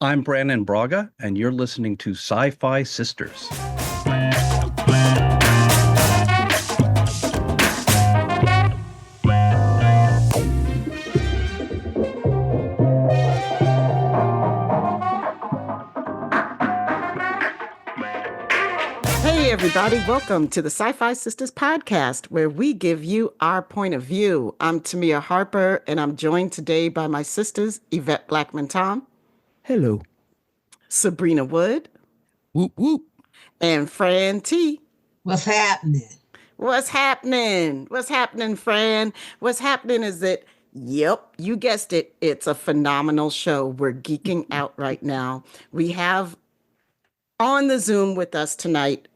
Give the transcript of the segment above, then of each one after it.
I'm Brannon Braga, and you're listening to Sci-Fi Sisters. Hey, everybody. Welcome to the Sci-Fi Sisters podcast, where we give you our point of view. I'm Tamia Harper, and I'm joined today by my sisters, Yvette Blackman-Tom. Hello. Sabrina Wood. Whoop, whoop. And Fran T. What's happening? What's happening? What's happening, Fran? What's happening is that, yep, you guessed it. It's a phenomenal show. We're geeking out right now. We have on the Zoom with us tonight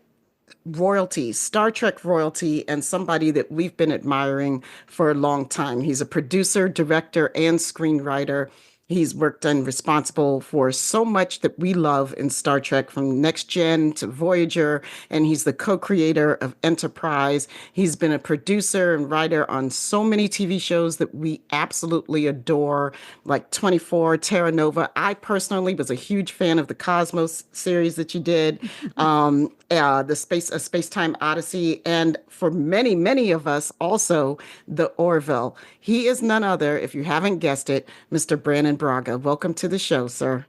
royalty, Star Trek royalty, and somebody that we've been admiring for a long time. He's a producer, director, and screenwriter. He's worked and responsible for so much that we love in Star Trek, from Next Gen to Voyager, and he's the co-creator of Enterprise. He's been a producer and writer on so many TV shows that we absolutely adore, like 24, Terra Nova. I personally was a huge fan of the Cosmos series that you did, the Space-Time Odyssey, and for many, many of us also, the Orville. He is none other, if you haven't guessed it, Mr. Brannon Braga. Welcome to the show, sir.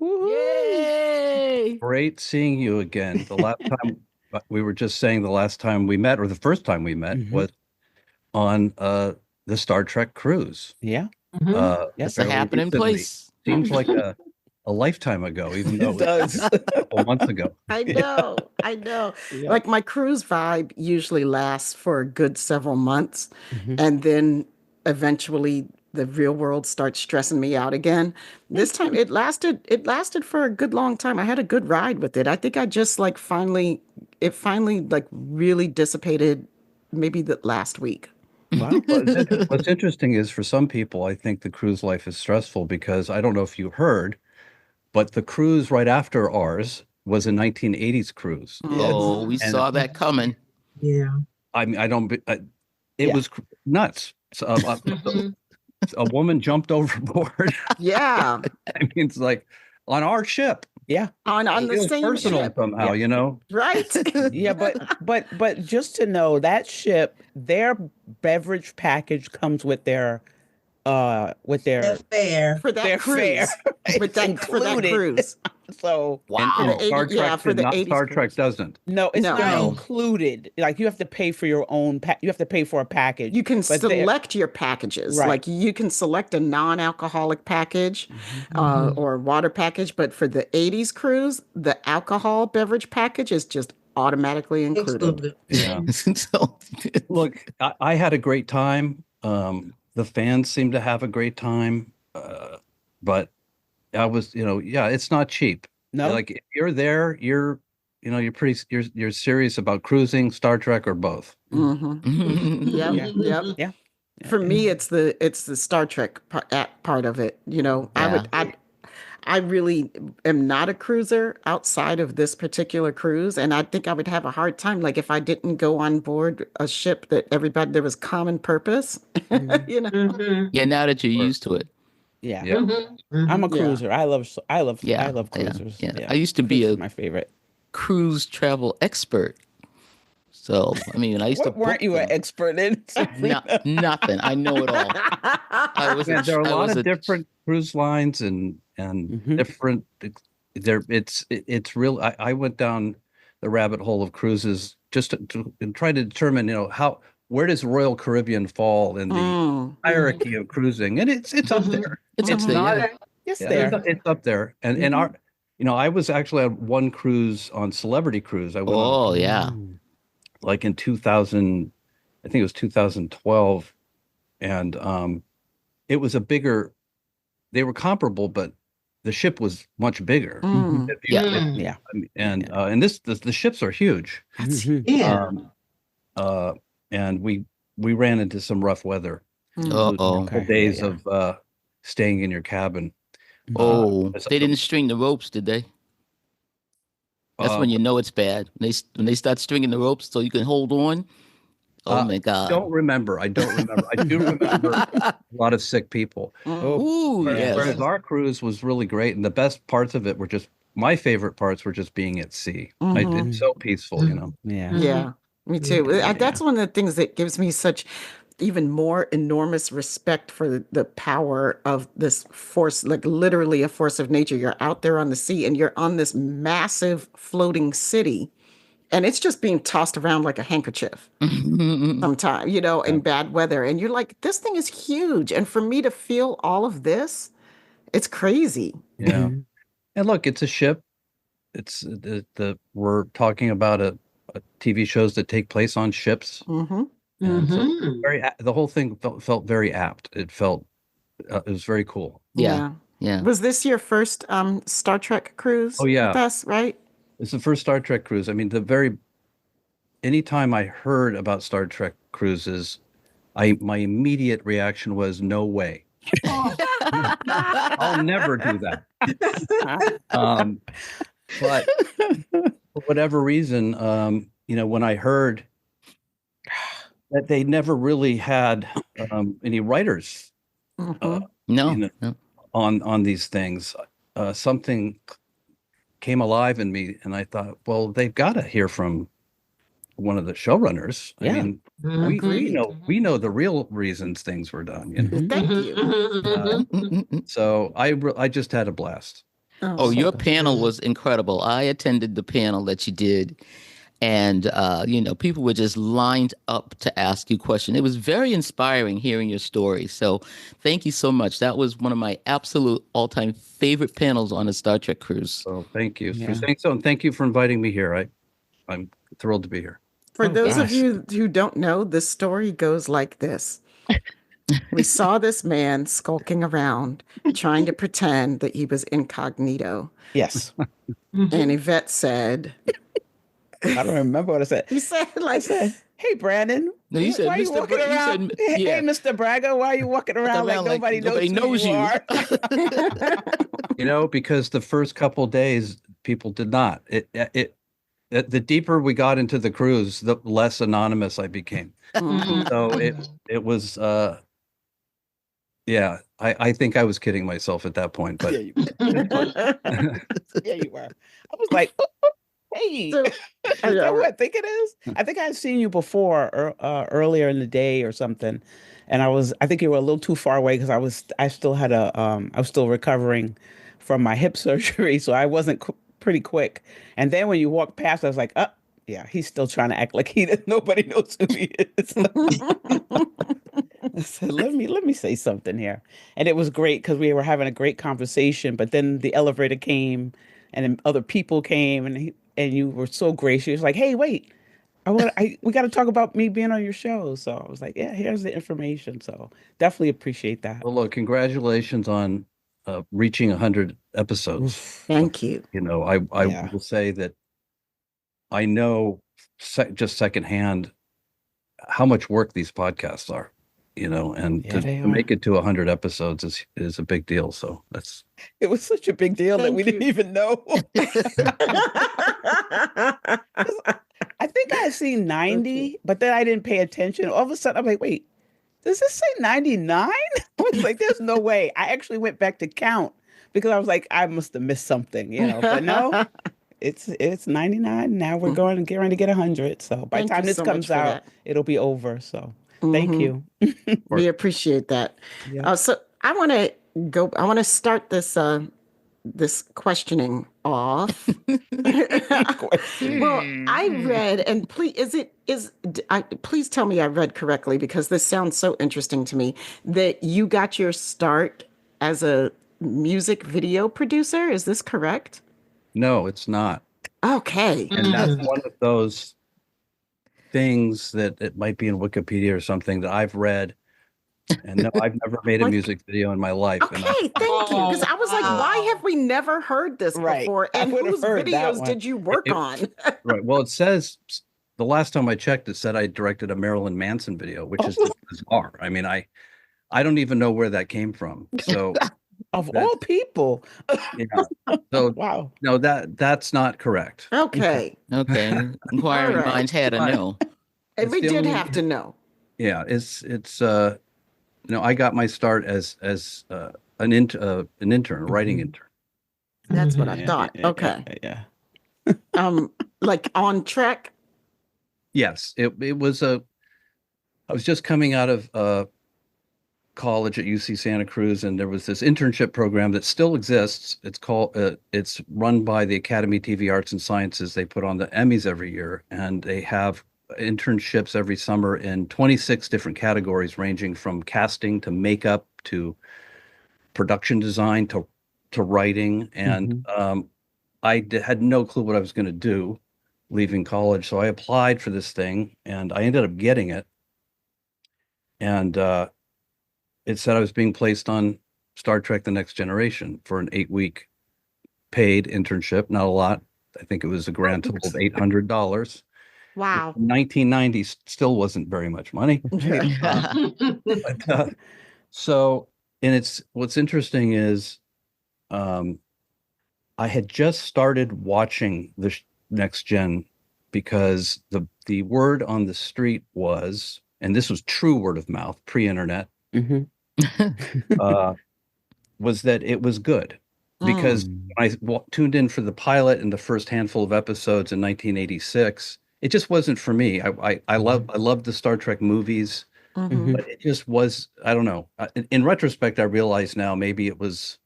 Yay! Great seeing you again. The last time we were just saying the last time we met, or the first time we met, was on the Star Trek cruise. Yeah. Yes, a happening recently. place. Seems like a lifetime ago, even though It does. it was a couple months ago. I know. Yeah. Like, my cruise vibe usually lasts for a good several months, and then eventually the real world starts stressing me out again. This time it lasted for a good long time. I had a good ride with it. I think I just finally really dissipated maybe the last week. Wow. What's interesting is, for some people, I think the cruise life is stressful because, I don't know if you heard, but the cruise right after ours was a 1980s cruise. Oh, we saw that coming. Yeah. I mean, it Yeah. was nuts. So, a woman jumped overboard. Yeah. I mean, it's like on our ship. Yeah. On It the was same personal ship. somehow, you know? Right. Yeah, but just to know, that ship, their beverage package comes with their That's fair. For that their cruise. fare. For that Included. cruise. So Wow. For the Star 80 Trek, for the not 80s Star cruise. Trek doesn't. no, it's No. not No. included. Like, you have to pay for your own you have to pay for a package. You can But they're- select your packages. Right. Like, you can select a non-alcoholic package or a water package. But for the 80s cruise, the alcohol beverage package is just automatically included. Yeah. So, Look, I had a great time. The fans seemed to have a great time. But I was, it's not cheap. No. Like, if you're there, you're serious about cruising, Star Trek, or both. Mm-hmm. Yep. Yeah. Yep. Yeah. For me, it's the Star Trek part of it. I really am not a cruiser outside of this particular cruise, and I think I would have a hard time, like, if I didn't go on board a ship that there was common purpose. yeah, now that you're used to it. Yeah. Yeah. I'm a Yeah. cruiser. I love Yeah, cruisers. yeah. I used to be Cruisers a- are my favorite. Cruise travel expert. So, I mean, I used to What weren't book you an them. expert in? Nothing. I know it all. I was Yeah, there are a I lot was of different cruise lines and different. It's real. I went down the rabbit hole of cruises just to try to determine, where does Royal Caribbean fall in the hierarchy of cruising, and it's up there. It's up there, not. yeah. Yes, Yeah, there. it's up there, and our, I was actually on one cruise, on Celebrity Cruise. I went on, Oh, yeah. like, in 2000, I think it was 2012, and it was a bigger. They were comparable, but the ship was much bigger. Mm. If you- Yeah. Yeah. and the ships are huge. Mhm. Yeah. And we ran into some rough weather. Uh-oh. Okay. Days Yeah. of staying in your cabin. Oh, It's- they didn't string the ropes, did they? That's Uh, when you know it's bad. When they start stringing the ropes so you can hold on. Oh my God. Don't remember. I don't remember. I do remember a lot of sick people. Ooh, Whereas, yes. whereas our cruise was really great, and the best parts of it were just my favorite parts were just being at sea. It's so peaceful, you know. Yeah. Yeah, me too. Yeah. That's one of the things that gives me such even more enormous respect for the power of this force, like literally a force of nature. You're out there on the sea and you're on this massive floating city, and it's just being tossed around like a handkerchief sometimes, you know, in bad weather. And you're like, this thing is huge. And for me to feel all of this, it's crazy. Yeah. And look, it's a ship. It's we're talking about a TV shows that take place on ships. Hmm. And so the whole thing felt very apt. It felt it was very cool. Yeah. Yeah. Was this your first Star Trek cruise Oh, yeah. with us, right? It's the first Star Trek cruise. I mean, anytime I heard about Star Trek cruises, my immediate reaction was no way. I'll never do that. But for whatever reason, you know, when I heard that they never really had any writers Mhm. No. you know, No. on these things, something came alive in me, and I thought, well, they've got to hear from one of the showrunners. I Yeah. mean, we know the real reasons things were done. You know, Thank you. so I just had a blast. Oh, your panel was incredible. I attended the panel that you did, and you know, people were just lined up to ask you questions. It was very inspiring hearing your story. So, thank you so much. That was one of my absolute all-time favorite panels on a Star Trek cruise. So thank you for Yeah. saying so, and thank you for inviting me here. I'm thrilled to be here. For Oh, those of gosh. you who don't know, the story goes like this. We saw this man skulking around, trying to pretend that he was incognito. Yes. And Yvette said, I don't remember what I said. he said, I like, said, "Hey, Brandon, No, you said, why are you "Mr. walking Bra-" you around? said, Hey, yeah. Mr. Braga, why are you walking around like Around like nobody nobody knows who you are?" You know, because the first couple days people did not. The deeper we got into the cruise, the less anonymous I became. mhm. So it was yeah, I think I was kidding myself at that point, but Yeah, you yeah, you were. I was like, hey, So, is that who I think it is? I think I had seen you before earlier in the day or something, and I think you were a little too far away because I still had I was still recovering from my hip surgery, so I wasn't pretty quick. And then when you walked past, I was like, yeah, he's still trying to act like nobody knows who he is. I said, let me say something here. And it was great because we were having a great conversation, but then the elevator came and then other people came and you were so gracious, like, hey, wait, we got to talk about me being on your show. So I was like, yeah, here's the information. So definitely appreciate that. well, look, congratulations on reaching 100 episodes. thank you. You know, I Yeah. will say that I know just secondhand how much work these podcasts are, you know, and Yeah, they to are. make it to 100 episodes is a big deal. So It was such a big deal that Thank we didn't you. even know. I think I had seen 90, but then I didn't pay attention. All of a sudden, I'm like, wait, does this say 99? I was like, there's no way. I actually went back to count because I was like, I must have missed something, you know. But no, it's 99. Now we're going to get ready to get 100. So by the Thank time you this so much comes for out, that. it'll be over. So thank Mhm. you. We appreciate that. Yeah. So I want to start this questioning off. Well, I read, and please tell me I read correctly because this sounds so interesting to me, that you got your start as a music video producer. Is this correct? no, it's not. Okay. And that's one of those things that it might be in Wikipedia or something that I've read. And no, I've never made a What? music video in my life. And Okay, thank you. Because I was like, why have we never heard this Right. before? I And would've whose heard that videos one. did you work on? right. Well, it says the last time I checked, it said I directed a Marilyn Manson video, which is just bizarre. I mean, I don't even know where that came from. So Of all people. yeah. So Wow. no, that's not correct. Okay. Okay. Inquiring All right. minds had to know. And It's we the did only- have to know. Yeah, it's I got my start as an intern, a writing intern. That's what I Mhm. thought. Okay. Yeah. Like on track. Yes, it was I was just coming out of college at UC Santa Cruz, and there was this internship program that still exists. It's run by the Academy TV Arts and Sciences. They put on the Emmys every year, and they have internships every summer in 26 different categories, ranging from casting to makeup to production design to writing. And had no clue what I was going to do leaving college, so I applied for this thing, and I ended up getting it. And it said I was being placed on Star Trek: The Next Generation for an 8-week paid internship. Not a lot. I think it was a grand total of $800. Wow. 1990 still wasn't very much money. But, so, and what's interesting is, I had just started watching the Next Gen because the word on the street was, and this was true word of mouth, pre-internet, was that it was good. Because when I tuned in for the pilot and the first handful of episodes in 1986, it just wasn't for me. I loved the Star Trek movies, but it just was, I don't know. In retrospect, I realize now maybe it was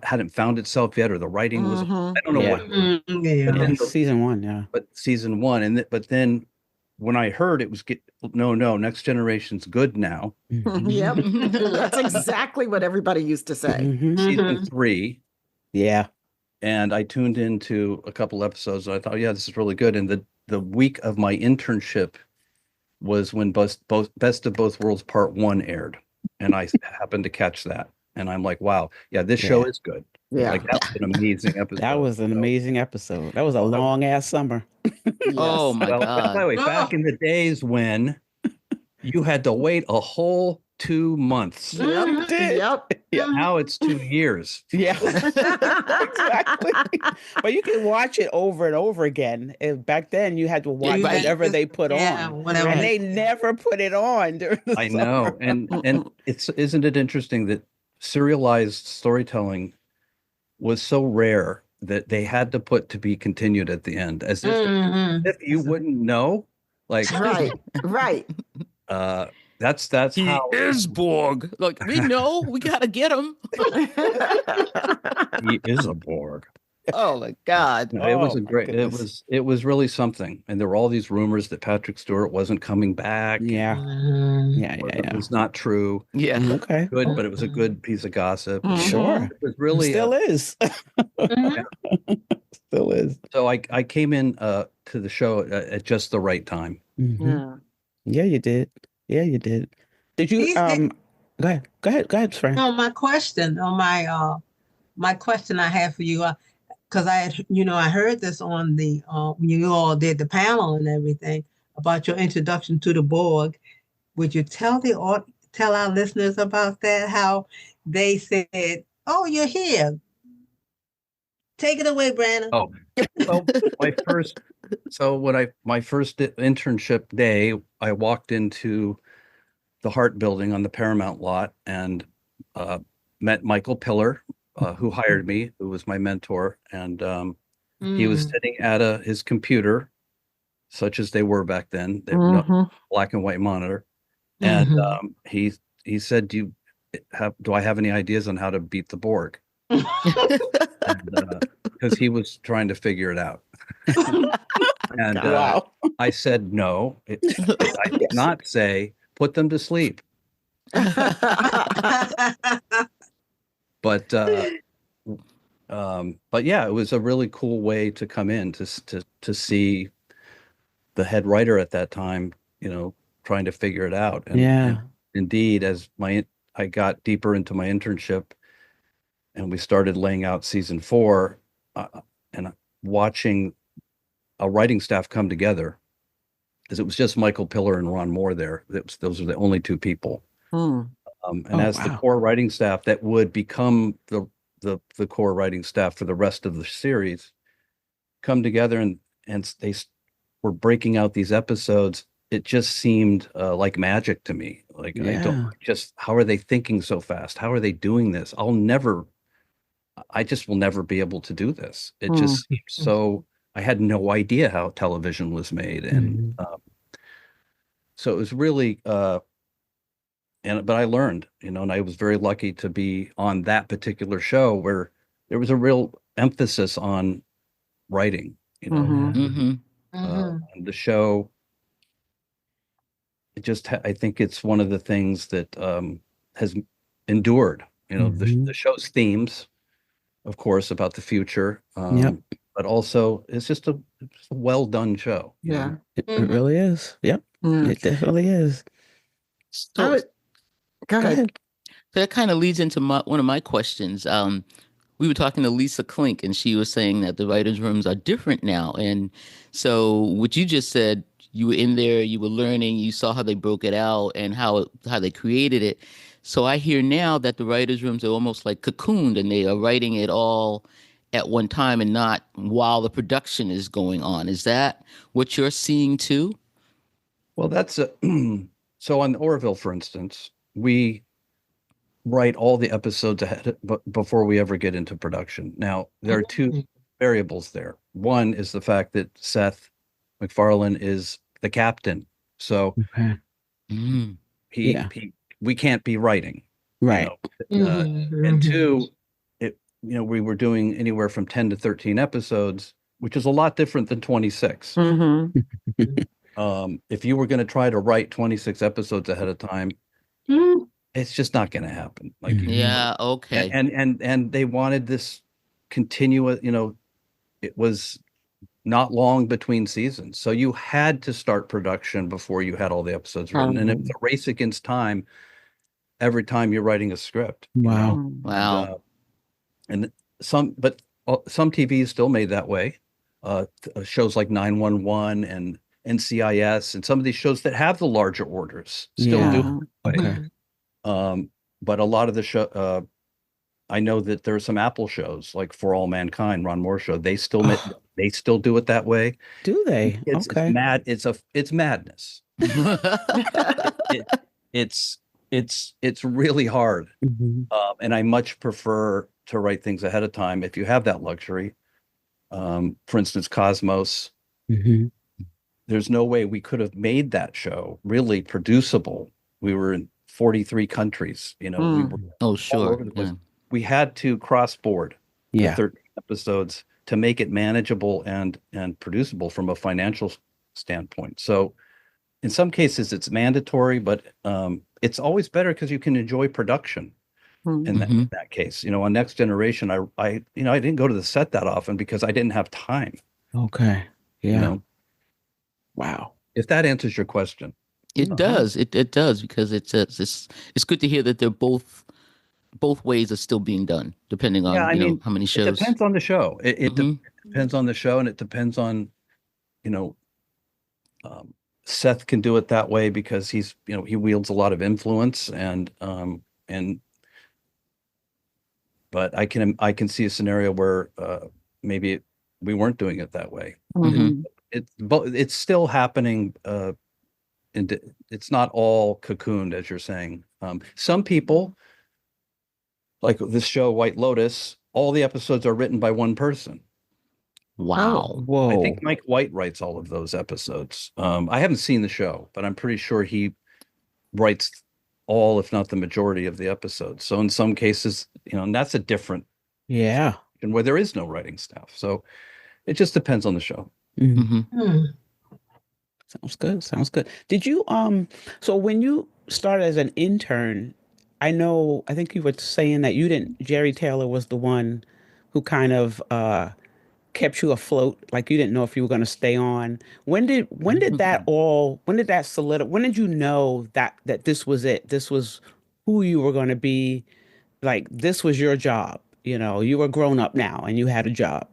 hadn't found itself yet, or the writing was, I don't know Yeah. what. Yeah. Season 1, yeah. But season 1, but then when I heard it was no, Next Generation's good now. Yep. That's exactly what everybody used to say. Season 3. Yeah. And I tuned into a couple episodes, and I thought, yeah, this is really good. And the week of my internship was when Best of Both Worlds Part 1 aired, and I happened to catch that, and I'm like, wow, yeah, this show is good. Yeah. Like, that was an amazing episode. That was an amazing episode. That was a long ass summer. Oh my Well, God. by the way, back in the days when you had to wait a whole 2 months. Yep. Yep. Yeah. Now it's 2 years. Yeah. Exactly. But you can watch it over and over again. And back then you had to watch right. whatever they put Yeah, on. whatever. And they never put it on during the I summer. know. And isn't it interesting that serialized storytelling was so rare that they had to put "to be continued" at the end, as if you wouldn't know. Like, Right. Right. that's He how is Borg. Like, we know, we gotta get him. he is a Borg. Oh my God. No, it was Oh, a my great. goodness. It was really something, and there were all these rumors that Patrick Stewart wasn't coming back. Yeah. Mhm. Yeah. But Yeah. it Yeah. was not true. Yeah. Okay. Good, but it was a good piece of gossip. Sure. It was really Still is. Mhm. Still is. so. I came in to the show at just the right time. Mhm. Yeah. Yeah, you did. Yeah, you did. Did you These days- Go ahead, Frank. No, my question I have for you, because I heard this on the when you all did the panel and everything about your introduction to the Borg. Would you tell our listeners about that? How they said, "Oh, you're here. Take it away, Brannon." Oh, well, my first internship day, I walked into the Hart Building on the Paramount lot and met Michael Piller, who hired me, who was my mentor, and he was sitting at his computer, such as they were back then. They were no black and white monitor, and he said, "Do I have any ideas on how to beat the Borg?" Because he was trying to figure it out. And Wow. I said, no. I did not say, put them to sleep. But yeah, it was a really cool way to come in to see the head writer at that time, trying to figure it out. And indeed, as I got deeper into my internship, and we started laying out season 4, and watching a writing staff come together, because it was just Michael Piller and Ron Moore there. Those are the only 2 people. The core writing staff that would become the core writing staff for the rest of the series come together, and were breaking out these episodes, it just seemed like magic to me. Like Yeah. how are they thinking so fast? How are they doing this? I just will never be able to do this. It Mm. just seems so, I had no idea how television was made. And Mhm. so it was really, but I learned, and I was very lucky to be on that particular show where there was a real emphasis on writing, Mhm. Mm-hmm. and the show, I think it's one of the things that has endured, the Mhm. show's themes, of course, about the future, Yep. but also it's just a well done show. Yeah. It really is. Yep. Yeah. It definitely is. I So, would go Go ahead. ahead. so that kind of leads into one of my questions. We were talking to Lisa Klink, and she was saying that the writers' rooms are different now. And so, what you just said, you were in there, you were learning, you saw how they broke it out and how they created it. So I hear now that the writers' rooms are almost like cocooned, and they are writing it all at one time and not while the production is going on. Is that what you're seeing too? Well, that's so on Orville, for instance, we write all the episodes ahead before we ever get into production. Now, there are two variables there. One is the fact that Seth MacFarlane is the captain, so Okay. Mm. Yeah. we can't be writing, you Right. know. And two, we were doing anywhere from 10 to 13 episodes, which is a lot different than 26. Mm-hmm. If you were going to try to write 26 episodes ahead of time, it's just not going to happen. Like, Mhm. Yeah, okay. and they wanted this continuous, it was not long between seasons. So you had to start production before you had all the episodes written. And it was a race against time every time you're writing a script, Wow. Wow. and some TV is still made that way. Shows like 911 and NCIS and some of these shows that have the larger orders still do it Yeah. that way. Okay. But a lot of the show, I know that there are some Apple shows like For All Mankind, Ron Moore show. They still do it that way. Do they? It's Okay. mad. It's madness. It, it's really hard. Mhm. And I much prefer to write things ahead of time if you have that luxury. For instance, Cosmos. Mhm. There's no way we could have made that show really producible. We were in 43 countries. We were Oh, all sure. over the place. Yeah. We had to cross board for Yeah. 13 episodes to make it manageable and producible from a financial standpoint. So in some cases it's mandatory, but it's always better because you can enjoy production in that case. On Next Generation, I didn't go to the set that often because I didn't have time. Okay. You Yeah. know, Wow. if that answers your question. It does. It does because it's good to hear that they're both ways are still being done, depending Yeah, on, I mean, how many it shows. depends on the show. Mhm. Depends on the show, and it depends on, you know, Seth can do it that way because he wields a lot of influence and but I can see a scenario where maybe we weren't doing it that way. Mhm. It's still happening. And it's not all cocooned, as you're saying. Some people, like this show White Lotus, all the episodes are written by one person. Wow. I Whoa. think Mike White writes all of those episodes. I haven't seen the show, but I'm pretty sure he writes all, if not the majority of the episodes. So in some cases, and that's a different Yeah. and where there is no writing staff. So it just depends on the show. Mhm. Mhm. Sounds good. Sounds good. Did you so when you started as an intern, I think you were saying that Jerry Taylor was the one who kind of kept you afloat, like you didn't know if you were going to stay on. When did that solidify? When did you know that this was it? This was who you were going to be, like this was your job. You were grown up now and you had a job.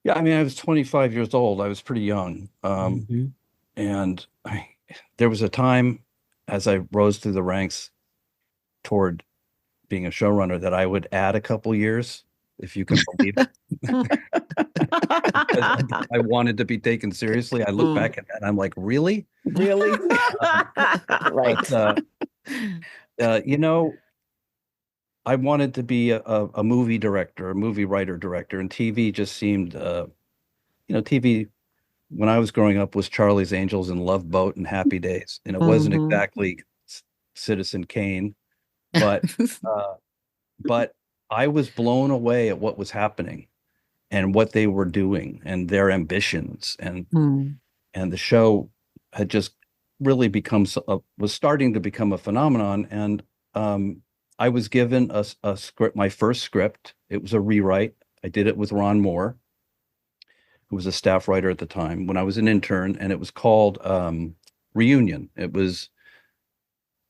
Yeah, I mean, I was 25 years old. I was pretty young. Mhm. And there was a time as I rose through the ranks toward being a showrunner that I would add a couple years if you can believe it. Because I wanted to be taken seriously. I look back at that and I'm like, really? Really? Right. But, you know, I wanted to be a movie director, a movie writer director, and TV just seemed, TV when I was growing up was Charlie's Angels and Love Boat and Happy Days, and it wasn't Mhm. exactly Citizen Kane, but but I was blown away at what was happening and what they were doing and their ambitions, Mm. and the show had just really was starting to become a phenomenon. And I was given a script, my first script. It was a rewrite. I did it with Ron Moore, who was a staff writer at the time when I was an intern, and it was called Reunion. It was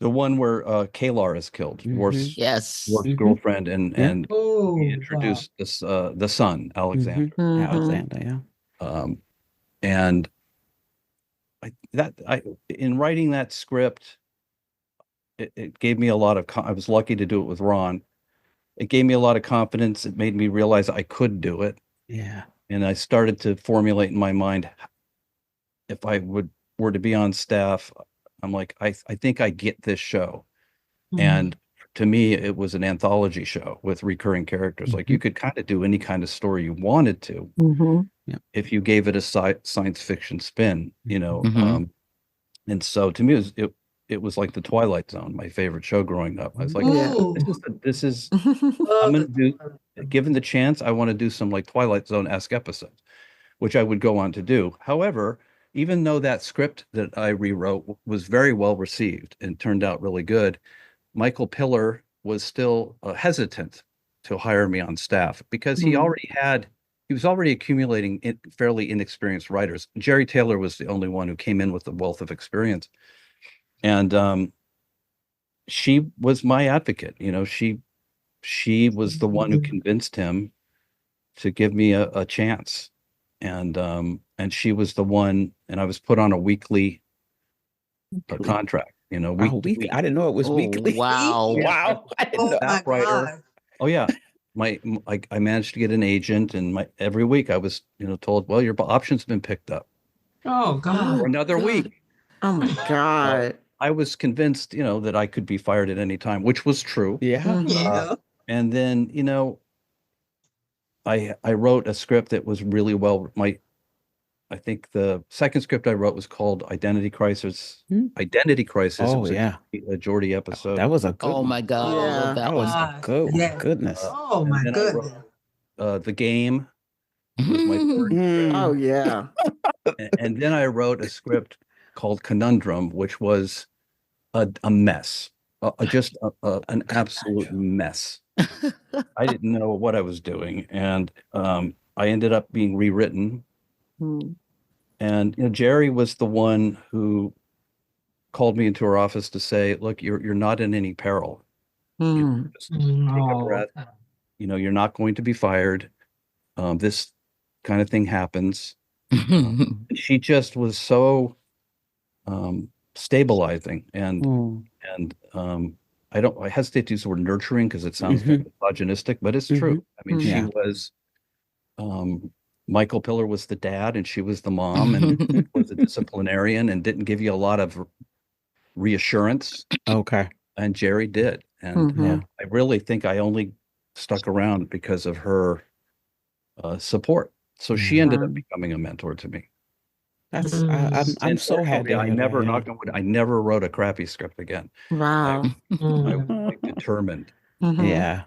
the one where Kalar is killed, Worf's Yes. Worf's girlfriend, and Yeah. and Oh, he wow. introduced this the son, Alexander. Mhm. Alexander, yeah. And in writing that script, it gave me a lot of I was lucky to do it with Ron. It gave me a lot of confidence. It made me realize I could do it. Yeah. And I started to formulate in my mind, if I were to be on staff, I'm like, I think I get this show. And to me, it was an anthology show with recurring characters. Like you could kind of do any kind of story you wanted to Mhm. if you gave it a science fiction spin, Mhm. and so to me, it was like the Twilight Zone, my favorite show growing up. I was like, Yeah. this is I'm Love gonna it. do, given the chance, I want to do some like Twilight Zone-esque episodes, which I would go on to do. However, even though that script that I rewrote was very well received and turned out really good, Michael Piller was still hesitant to hire me on staff because he was already accumulating fairly inexperienced writers. Jerry Taylor was the only one who came in with a wealth of experience. And she was my advocate. She was the one who convinced him to give me a chance. And she was the one, and I was put on a weekly contract, week Oh, to week. I didn't know it was Oh, weekly. wow. Wow. I didn't know. Oh my Staff writer. God. Oh yeah. I managed to get an agent, and every week I was, told, well, your option's been picked up Oh for God. another week. Oh my So God. I was convinced, that I could be fired at any time, which was true. Yeah. Mhm. Yeah. And then, I wrote a script that was really I think the second script I wrote was called Identity Crisis. Hmm. Identity Crisis. It Oh, was yeah. a Geordie episode. That was a good Oh one. my God. I Yeah. love that That was one. a good one. Yes. Goodness. Oh And my then I wrote goodness. The Game was my third script. Oh yeah. And then I wrote a script called Conundrum, which was a mess, just an absolute mess. I didn't know what I was doing, and I ended up being rewritten. Mm. And Jerry was the one who called me into her office to say, "Look, you're not in any peril. Mm. Just take a breath. You're not going to be fired. This kind of thing happens." She just was so stabilizing, and Mm. I hesitate to use the word nurturing because it sounds kind of misogynistic, but it's true. I mean, she Yeah. was Michael Piller was the dad and she was the mom, and was a disciplinarian and didn't give you a lot of reassurance, Okay. and Jerry did. And Mhm. Yeah. I really think I only stuck around because of her support. So she ended up Wow. becoming a mentor to me. That's Mm. I'm And so happy fortunately, to I hear that. never, Yeah. knock on wood, I never wrote a crappy script again. I Wow. was like determined. Mhm. Yeah.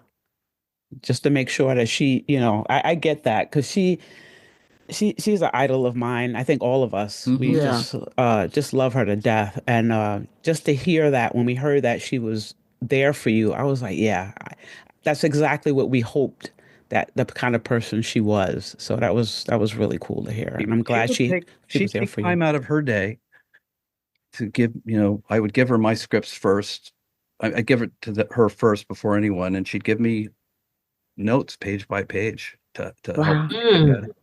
Just to make sure that she, I get that because she's an idol of mine. I think all of us, we Yeah. just love her to death. And just to hear that when we heard that she was there for you, I was like, yeah, that's exactly what we hoped that the kind of person she was. So that was really cool to hear. And I'm glad she was She'd there take for you. time out of her day to give, I would give her my scripts first. I'd give it to her first before anyone, and she'd give me notes page by page to help Wow. me get better.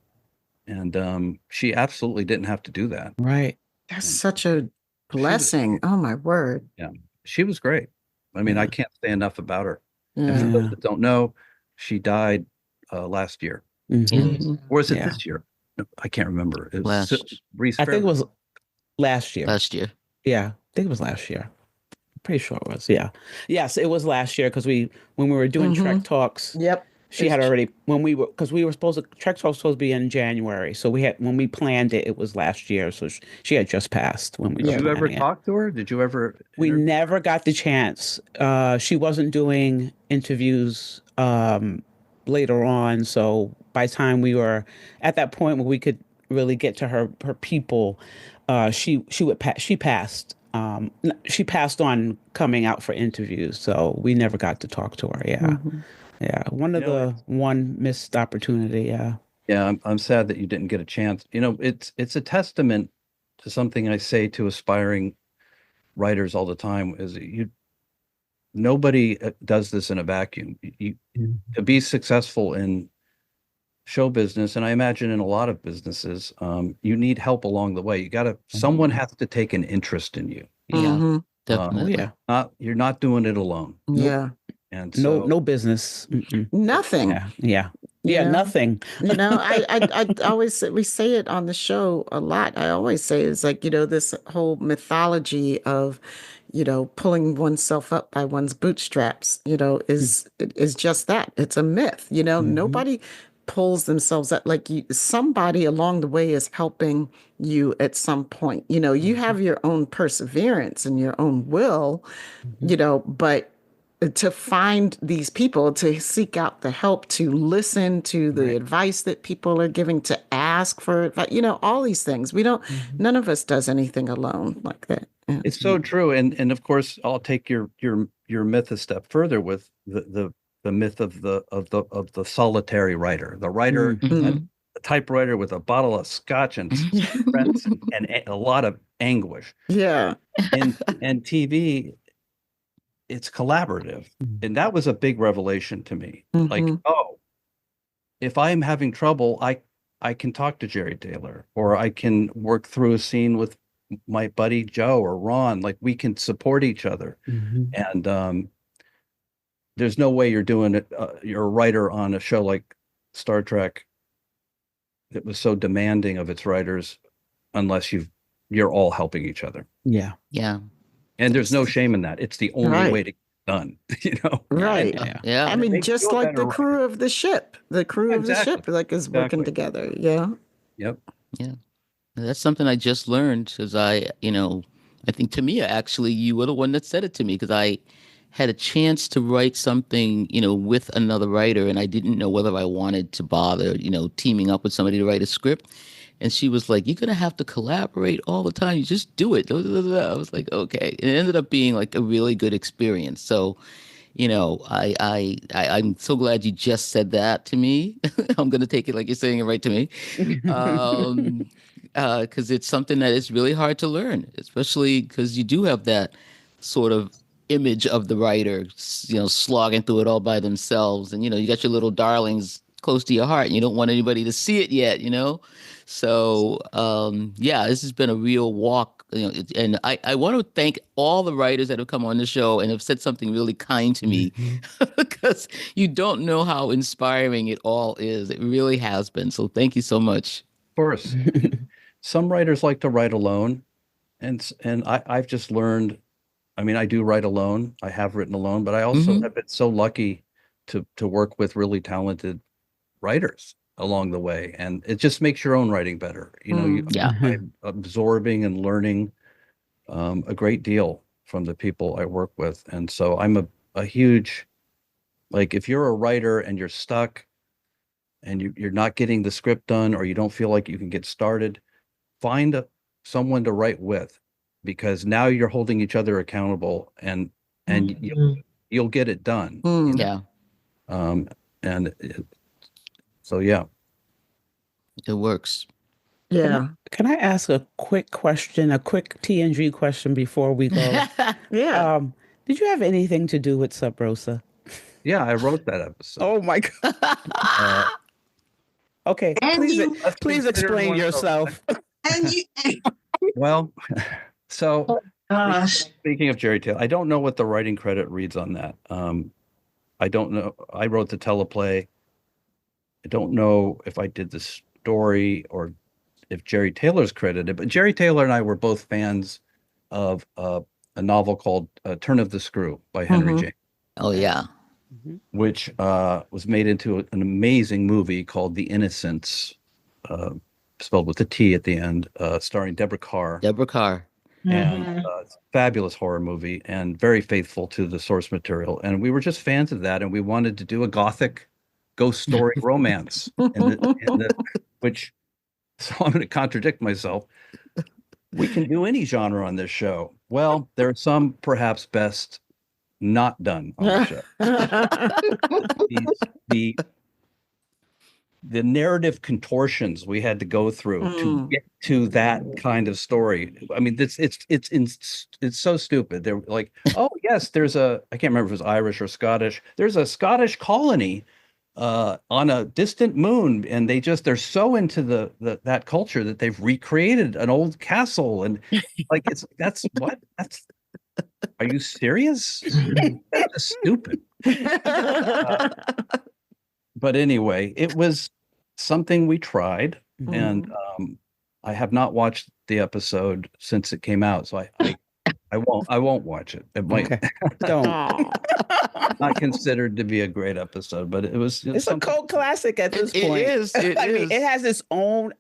And she absolutely didn't have to do that. Right. That's And such a blessing. Oh my word. yeah, she was great. I mean, Yeah. I can't say enough about her. And Yeah. for those Yeah. that don't know, she died last year. Mhm. Or is it Yeah. this year? No, I can't remember. It was Last- Reese I think it Fairley. was last year. Last year. Yeah, I think it was last year. Pretty sure it was. Yeah. Yes, it was last year because when we were doing Trek Talks, Yep. she had It's- already because we were supposed to Trek Talks was supposed to be in January, so when we planned it, it was last year, so she had just passed when we were Did you ever planning it. talk to her? Did you ever? We interview her? never got the chance. She wasn't doing interviews later on, so by the time we were at that point where we could really get to her people, she passed. She passed on coming out for interviews, so we never got to talk to her. Yeah, yeah, one missed opportunity. Yeah. Yeah, I'm sad that you didn't get a chance. It's a testament to something I say to aspiring writers all the time is nobody does this in a vacuum. To be successful in show business, and I imagine in a lot of businesses, you need help along the way. Someone has to take an interest in you. Yeah, Oh definitely. yeah. You're not doing it alone. Yeah. And No, so no business. Mm-mm. Nothing. Yeah, yeah, You yeah. know? Nothing. I always say, we say it on the show a lot. I always say it's like, this whole mythology of, pulling oneself up by one's bootstraps, is just that. It's a myth. Nobody pulls themselves up like somebody along the way is helping you at some point. You have your own perseverance and your own will, but to find these people, to seek out the help, to listen to the advice that people are giving, to ask for advice, all these things. None of us does anything alone like that. Yeah. it's so true. And of course, I'll take your myth a step further with the myth of the solitary writer, the writer, Mhm. a typewriter with a bottle of scotch and friends and a lot of anguish. Yeah. And TV, it's collaborative. And that was a big revelation to me. Like, oh, if I'm having trouble, I can talk to Jerry Taylor, or I can work through a scene with my buddy Joe or Ron. Like, we can support each other. And there's no way you're doing it. You're a writer on a show like Star Trek that was so demanding of its writers, unless you're all helping each other. Yeah. Yeah. And there's no shame in that. It's the only way to get done, Right. Yeah. Yeah. I mean, makes just you a like better the crew of the ship, Exactly. like is working Exactly. together. Yeah. Yep. Yeah. That's something I just learned as I think Tamia, actually, you were the one that said it to me because I had a chance to write something, with another writer, and I didn't know whether I wanted to bother, teaming up with somebody to write a script. And she was like, "You're gonna have to collaborate all the time. You just do it." I was like, "Okay." And it ended up being like a really good experience. So, I'm so glad you just said that to me. I'm gonna take it like you're saying it right to me, because it's something that is really hard to learn, especially because you do have that sort of image of the writer, slogging through it all by themselves, and you got your little darlings close to your heart, and you don't want anybody to see it yet, So yeah, this has been a real walk, and I want to thank all the writers that have come on the show and have said something really kind to me, because you don't know how inspiring it all is. It really has been. So thank you so much. Of course. Some writers like to write alone, and I've just learned. I mean, I do write alone. I have written alone, but I also have been so lucky to work with really talented writers along the way, and it just makes your own writing better. Yeah. I'm absorbing and learning a great deal from the people I work with, and so I'm a huge, like, if you're a writer and you're stuck and you're not getting the script done, or you don't feel like you can get started, find someone to write with, because now you're holding each other accountable, and you'll get it done. Yeah. And so yeah. It works. Yeah. Can I ask a quick question, a quick TNG question before we go? Yeah. Did you have anything to do with Sub Rosa? Yeah, I wrote that episode. Oh my God. Okay, And please, you- please explain yourself. And you, Well, so gosh, speaking of Jerry Taylor, I don't know what the writing credit reads on that. I don't know. I wrote the teleplay. don't know if I did the story or if Jerry Taylor's credited, but Jerry Taylor and I were both fans of a novel called Turn of the Screw by Henry Mhm. James, Oh yeah. which was made into an amazing movie called The Innocents, uh, spelled with a T at the end, starring Deborah Carr. Deborah Carr. And Mhm. it's a fabulous horror movie and very faithful to the source material. And we were just fans of that, and we wanted to do a gothic ghost story romance which, so I'm going to contradict myself. We can do any genre on this show. Well, there are some perhaps best not done on the show. The the narrative contortions we had to go through to get to that kind of story. I mean, it's so stupid. They're like, oh yes, there's a, I can't remember if it was Irish or Scottish. There's a Scottish colony on a distant moon, and they're so into that culture that they've recreated an old castle, and like that's are you serious? That's just stupid. But anyway, it was something we tried, and I have not watched the episode since it came out, so I won't watch it. It might Okay. Don't. not considered to be a great episode, but it was It's a something. cult classic at this It point. is. It I mean, is. it has its own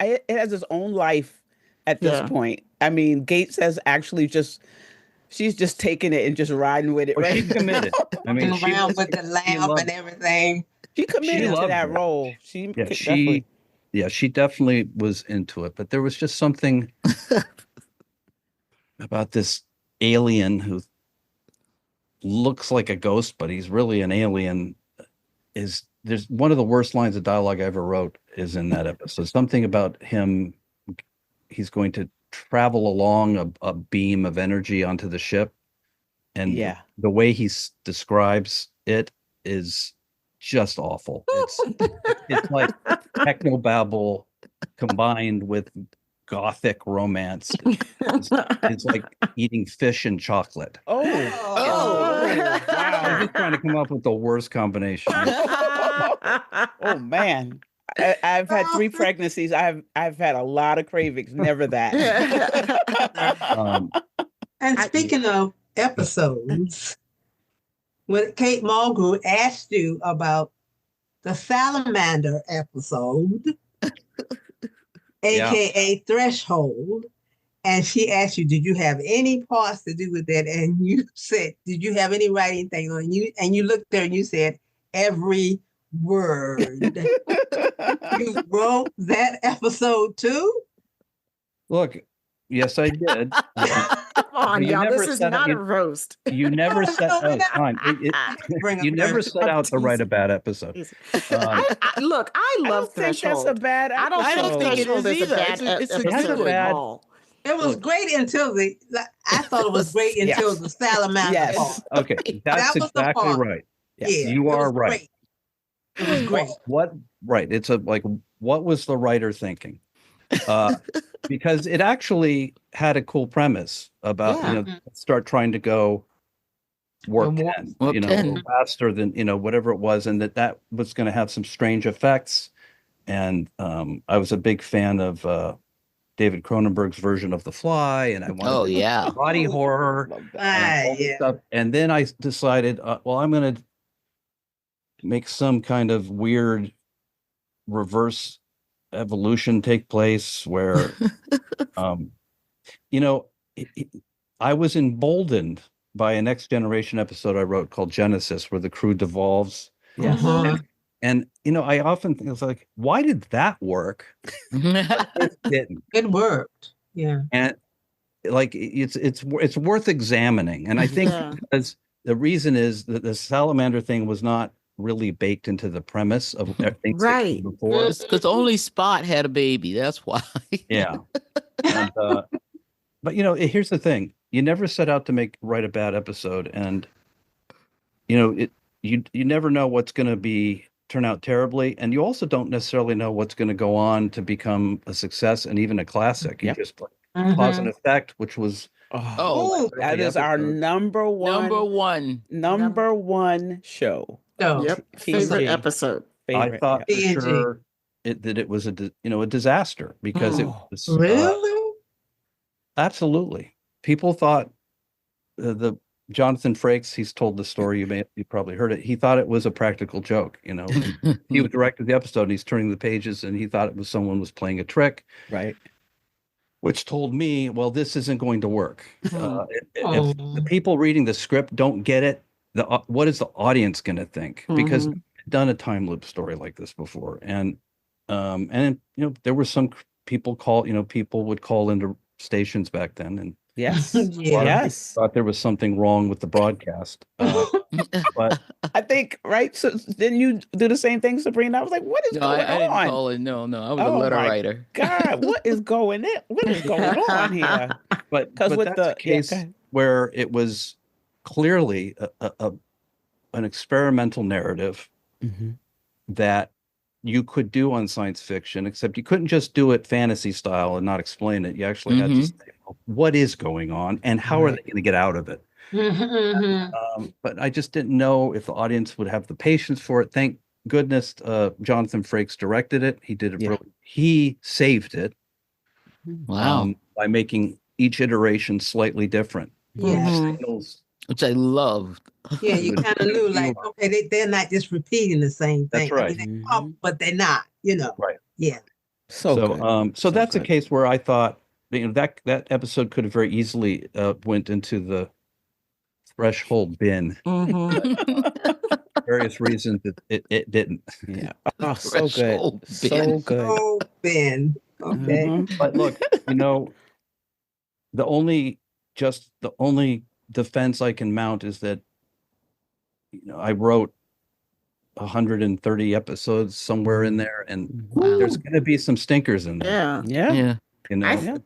life at this Yeah. point. I mean, Gates has actually she's just taking it and just riding with it. Well, Right she committed. I mean, Walking around with the lamp and everything. She committed to loved that it. role. She definitely was into it, but there was just something about this alien who looks like a ghost, but he's really an alien. There's one of the worst lines of dialogue I ever wrote is in that episode. Something about him, he's going to travel along a beam of energy onto the ship, and Yeah. the way he describes it is just awful. It's like technobabble combined with gothic romance. It's like eating fish and chocolate. Oh. Oh. I'm just trying to come up with the worst combination. Oh man. I've had 3 pregnancies. I've had a lot of cravings. Never that. And speaking of episodes, when Kate Mulgrew asked you about the salamander episode, aka Threshold, and she asked you, did you have any parts to do with that? And you said, did you have any writing thing on you? And you looked there and you said, every word. You wrote that episode too? Look, yes, I did. Come on, You y'all. never This is set not up- a roast. You never set out time. Bring You up never Threshold. set out to write a bad episode. Look, I I love don't think Threshold. that's a bad I don't episode. think think it Threshold is is a either. bad It's a episode good one. at all. It was Look. great until I thought it was great until Yes. the salamander Yes. part. Okay, that's That was the exactly part. right. Yes. Yeah, You it are was right. great. It was great. Right. It's what was the writer thinking? Because it actually had a cool premise about, Yeah. start trying to go warp Warp- 10, Warp 10. faster than, whatever it was, and that was going to have some strange effects. And I was a big fan of David Cronenberg's version of The Fly, and I wanted Oh yeah. body horror. Love that. And all this Yeah. stuff. And then I decided, well, I'm going to make some kind of weird reverse evolution take place where, I was emboldened by a Next Generation episode I wrote called Genesis, where the crew devolves. Yes. Uh-huh. And, I often think it's like, why did that work? It didn't. It worked. Yeah. And like, it's worth examining. And I think Yeah. because the reason is that the salamander thing was not really baked into the premise of everything Right. before. Because only Spot had a baby. That's why. Yeah. And, but here's the thing: you never set out to write a bad episode, and you never know what's going to turn out terribly, and you also don't necessarily know what's going to go on to become a success and even a classic. You Yep. just cause and effect, which was Oh, that the is our episode. number one number one. show. So Yep. TG. Favorite episode. I favorite. thought Yeah. for B&G. sure that it was a disaster because it Oh, was Really? absolutely. People thought the Jonathan Frakes, he's told the story. You probably heard it. He thought it was a practical joke. He directed the episode and he's turning the pages and he thought it was someone was playing a trick, right. which told me, well, this isn't going to work. If the Oh. people reading the script don't get it, what is the audience going to think? Because Mhm. I've done a time loop story like this before, and there were some people people would call into stations back then, and Yes. a lot of Yeah. people Yes. thought there was something wrong with the broadcast. But I think, right? So didn't you do the same thing, Sabrina? I was like, what is No, going I didn't on? call it. No, I was a Oh letter my writer. God, what is going in? What is going on here? but Because with that's a the go case ahead. where it was clearly an experimental narrative Mhm. that you could do on science fiction, except you couldn't just do it fantasy style and not explain it. You actually had to say, well, what is going on and how are they Right. going to get out of it? Mhm. But I just didn't know if the audience would have the patience for it. Thank goodness Jonathan Frakes directed it. He did it Yeah. he saved it Wow. by making each iteration slightly different. Yeah. Mhm. Signals Which I loved. Yeah, you kind of knew, like, okay, they're not just repeating the same That's thing. I mean, right. they are, but they're not, Right. Yeah. So good. So that's a good. case where I thought, that episode could have very easily went into the threshold bin. Mhm. Various reasons it didn't. Yeah. Oh, so good. Threshold So bin. good. Oh, Ben. Okay. Mhm. But look, the only defense I can mount is that I wrote 130 episodes somewhere in there, and Wow. there's going to be some stinkers in there. Yeah. Yeah. Yeah. You know, I Yeah.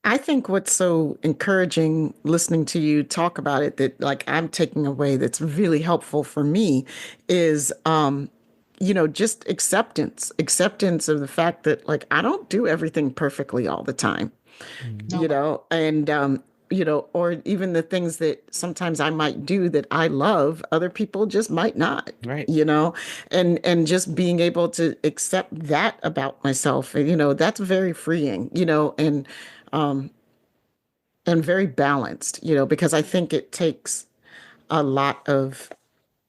I think what's so encouraging listening to you talk about it that like I'm taking away that's really helpful for me is just acceptance of the fact that like I don't do everything perfectly all the time, Mhm. and or even the things that sometimes I might do that I love, other people just might not, Right. and just being able to accept that about myself, and that's very freeing, um, and very balanced, because I think it takes a lot of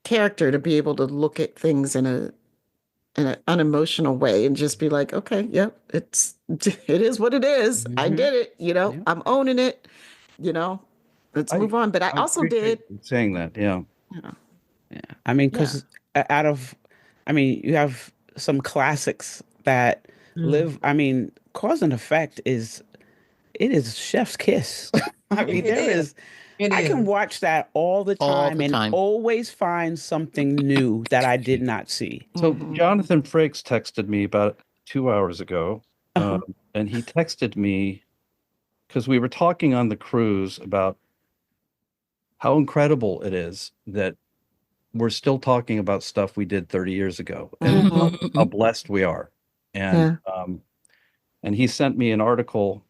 character to be able to look at things in an unemotional way and just be like, okay, yep, it is what it is. I Mhm. did it, Yeah. I'm owning it, you know. Let's I move on. But I I also appreciate did, you saying that. Yeah. yeah, Yeah. I mean, yeah. because out of, I mean, you have some classics that Mm. live. I mean, cause and effect it is chef's kiss. I mean, It there is. is. It I can is. watch that all the All time the and time. always find something new that I did not see. So Mhm. Jonathan Frakes texted me about 2 hours ago, Uh-huh. and he texted me because we were talking on the cruise about how incredible it is that we're still talking about stuff we did 30 years ago, and Mhm. how blessed we are. And Yeah. and he sent me an article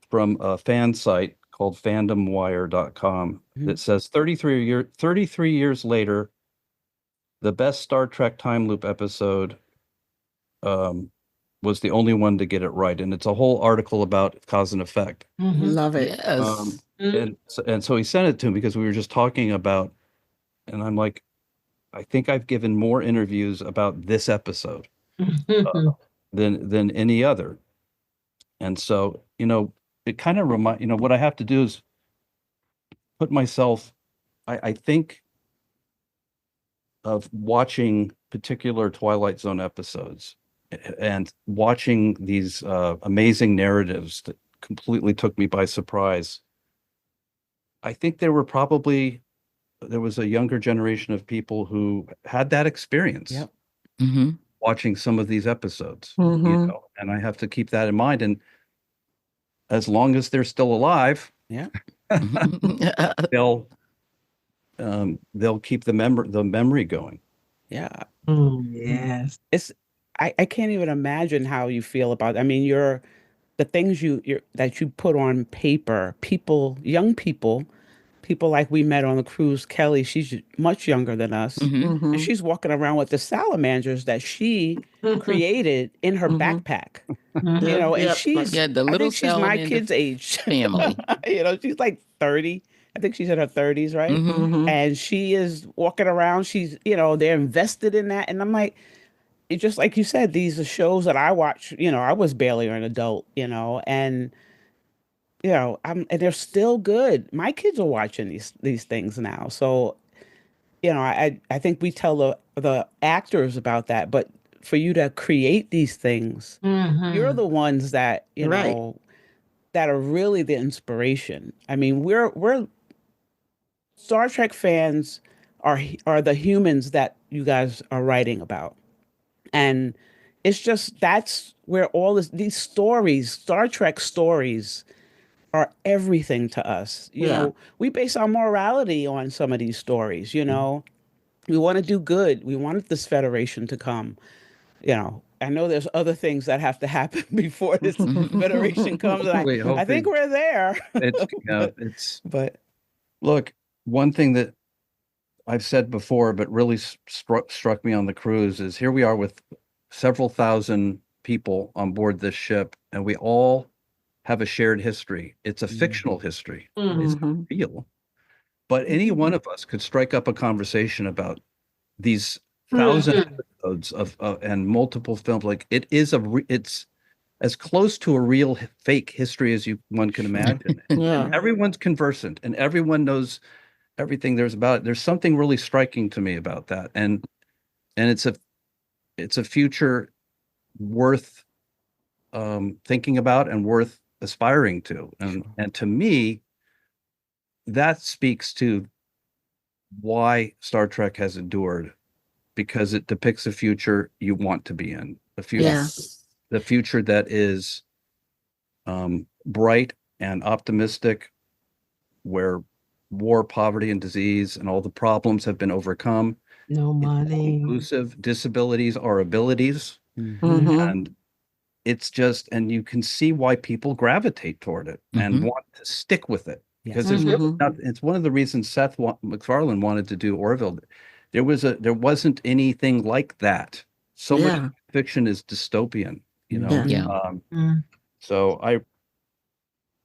from a fan site called fandomwire.com Mhm. that says 33 years later, the best Star Trek time loop episode um, was the only one to get it right. And it's a whole article about cause and effect. Mhm. Love it. Um, Yes. Mhm. and so he sent it to me because we were just talking about, and I'm like, I think I've given more interviews about this episode than any other. And so, it kind of what I have to do is put myself, I think of watching particular Twilight Zone episodes and watching these amazing narratives that completely took me by surprise. I think there was a younger generation of people who had that experience Yep. Mm-hmm. watching some of these episodes, Mhm. and I have to keep that in mind. And as long as they're still alive, Yeah. they'll they'll keep the memory going. Yeah. Yes. It's I can't even imagine how you feel about. I mean, the things that you put on paper, young people people like we met on the cruise. Kelly, she's much younger than us, and Mhm. she's walking around with the salamanders that she created in her Mhm. backpack. Mhm. And Yep. she's, Yeah, the I little think she's my salamander kid's age. family. She's like 30. I think she's in her 30s, right? Hmm. Mhm. And she is walking around. She's, they're invested in that. And I'm like, it's just like you said, these are shows that I watch. I was barely an adult, and and they're still good. My kids are watching these things now. So, I think we tell the actors about that, but for you to create these things, you're the ones that, Right. that are really the inspiration. I mean, we're Star Trek fans are the humans that you guys are writing about. And it's just that's where all these stories, Star Trek stories, are everything to us. Yeah. We base our morality on some of these stories. We want to do good. We wanted this Federation to come. I know there's other things that have to happen before this Federation comes, and Hopefully, I think hopefully we're there. it's, but it's, but look, one thing that I've said before, but really struck me on the cruise is here we are with several thousand people on board this ship, and we all have a shared history. It's a fictional history. It's not Mhm. real. But any one of us could strike up a conversation about these thousand Mhm. episodes of and multiple films. Like it's as close to a real fake history as one can imagine. And Yeah. everyone's conversant, and everyone knows everything there's about it. There's something really striking to me about that, and it's a future worth thinking about and worth aspiring to. And to me, that speaks to why Star Trek has endured, because it depicts a future you want to be in, Yeah. the future that is bright and optimistic, where war, poverty, and disease and all the problems have been overcome. No It's more money. inclusive. Disabilities are abilities. Mhm. And and you can see why people gravitate toward it and Hmm. want to stick with it. Because Yes. there's really Mhm. not, it's one of the reasons MacFarlane wanted to do Orville. There wasn't anything like that. So much Yeah. fiction is dystopian, Yeah. Yeah. Mm. So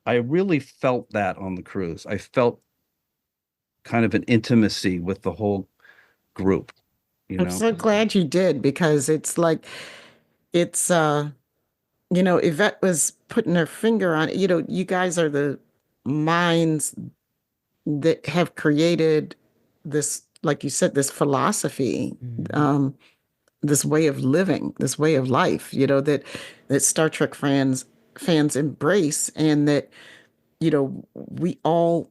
I really felt that on the cruise. I felt kind of an intimacy with the whole group, you I'm know. so glad you did, because it's like it's Yvette was putting her finger on it. You guys are the minds that have created this, like you said, this philosophy, um, this way of living, this way of life, that Star Trek fans embrace, and that, we all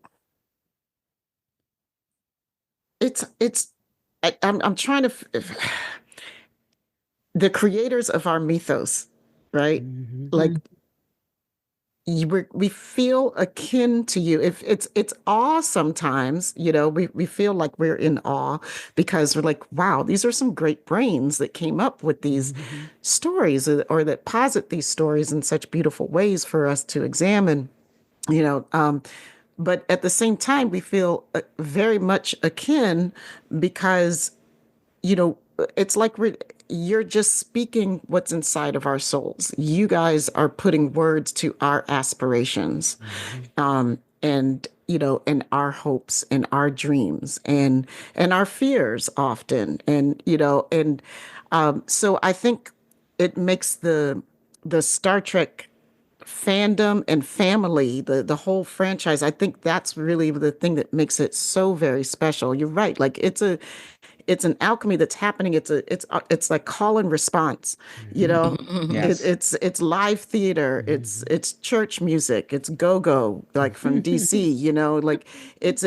it's I'm trying to the creators of our mythos, right? Like, we feel akin to you. If it's awe sometimes, we feel like we're in awe, because we're like, wow, these are some great brains that came up with these stories, or that posit these stories in such beautiful ways for us to examine. you know um but at the same time, we feel very much akin, because you know, it's like you're just speaking what's inside of our souls. You guys are putting words to our aspirations, and our hopes and our dreams, and our fears often, and so I think it makes the Star Trek fandom and family, the whole franchise. I think that's really the thing that makes it so very special. You're right. Like, it's an alchemy that's happening. It's like call and response. You know, Yes. it's live theater. It's church music. It's go-go, like from DC. Like, it's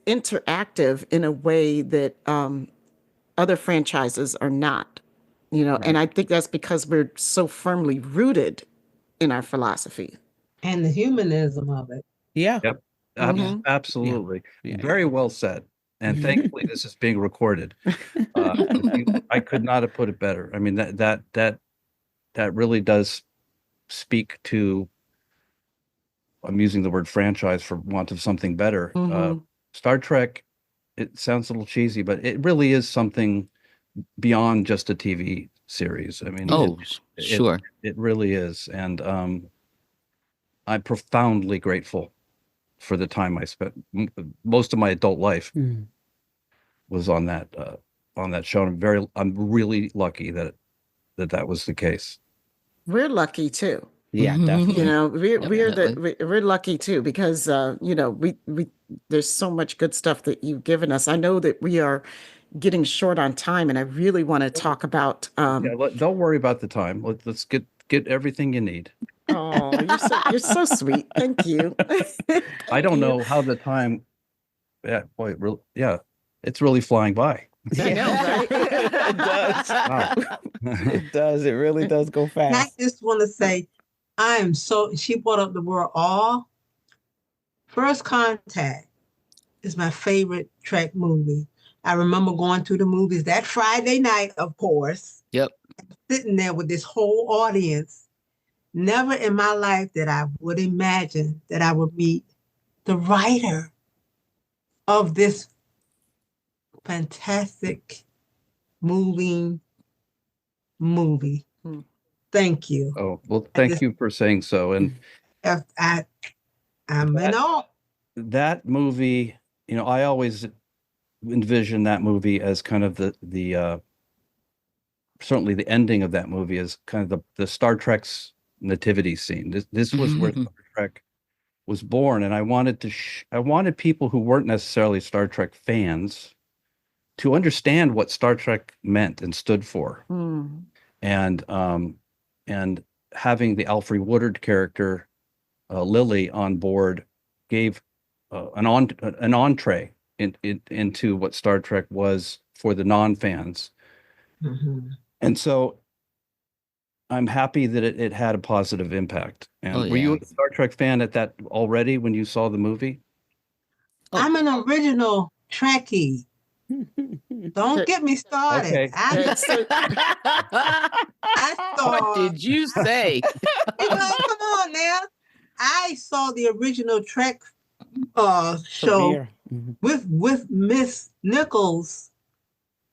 interactive in a way that other franchises are not. And Right. I think that's because we're so firmly rooted in our philosophy. And the humanism of it. Yeah. Yep. Yeah. Hmm. Yeah. Absolutely. Yeah. Very well said. And thankfully, this is being recorded. 'Cause I could not have put it better. I mean, that really does speak to, I'm using the word franchise for want of something better, Hmm. Star Trek, it sounds a little cheesy, but it really is something beyond just a TV series. I mean, Oh, it, sure. it really is. And I'm profoundly grateful for the time I spent. Most of my adult life was on that show. I'm really lucky that was the case. We're lucky too. Yeah, Mhm. definitely. You know, Definitely. we're lucky too because you know, we there's so much good stuff that you've given us. I know that we are getting short on time, and I really want to talk about Yeah, don't worry about the time. Let's get everything you need. oh, you're so sweet. Thank you. I Thank don't you. know how the time. Yeah, boy, yeah, it's really flying by. I know, right? It does. Wow. It does. It really does go I fast. just want to say, I am so, she brought up the word awe. First Contact is my favorite Trek movie. I remember going to the movies that Friday night, of course, Yep. sitting there with this whole audience. Never in my life that I would imagine that I would meet the writer of this fantastic moving movie. Hmm. Thank you. Oh, well, I thank just, you for saying so. And I'm in awe. that movie, I always envision that movie as kind of the certainly the ending of that movie is kind of the Star Trek's nativity scene. This was where Star Trek was born, and I wanted people who weren't necessarily Star Trek fans to understand what Star Trek meant and stood for. Hmm. And having the Alfre Woodard character, Lily, on board gave an entree into what Star Trek was for the non-fans. Mhm. And so I'm happy that it had a positive impact. And Oh, were you yeah. a Star Trek fan at that already when you saw the movie? Oh. I'm an original Trekkie. Don't get me started. Okay. I What saw, did you say? come on now. I saw the original Trek show Severe. Mhm. with Miss Nichols,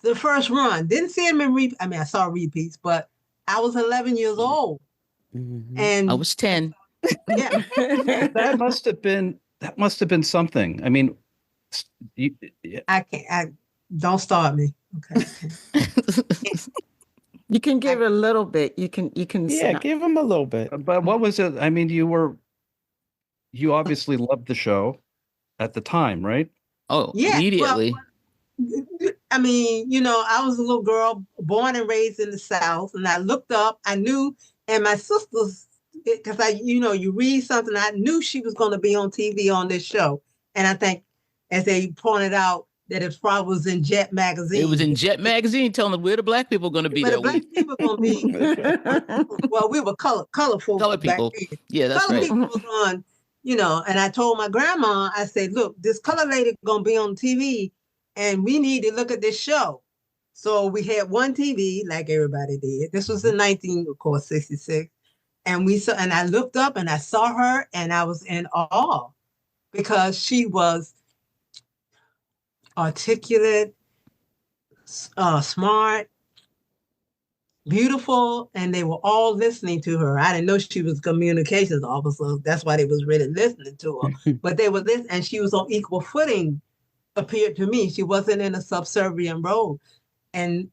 the first run. Didn't see him in I mean, I saw repeats, but I was 11 years old. Mhm. And I was 10. yeah, That must have been something. I mean, you, don't start me. Okay. You can give a little bit. You can Yeah, give him a little bit. but what was it? I mean, you obviously loved the show at the time, right? Oh, Yeah, well, immediately. I mean, I was a little girl born and raised in the South, and I looked up, I knew, and my sisters, because you read something, I knew she was going to be on TV on this show. And I think, as they pointed out, that it probably was in Jet magazine. It was in Jet magazine telling them where the black people going to be But the that black week. people going to be, well, we were colorful Colored back people. then. Yeah, that's Color right. people was on, and I told my grandma, I said, look, this color lady going to be on TV, and we need to look at this show. So we had one TV, like everybody did. This was in 1966. And I looked up and I saw her, and I was in awe because she was articulate, smart, beautiful, and they were all listening to her. I didn't know she was a communications officer. That's why they was really listening to her. But they were listening, and she was on equal footing, appeared to me. She wasn't in a subservient role. And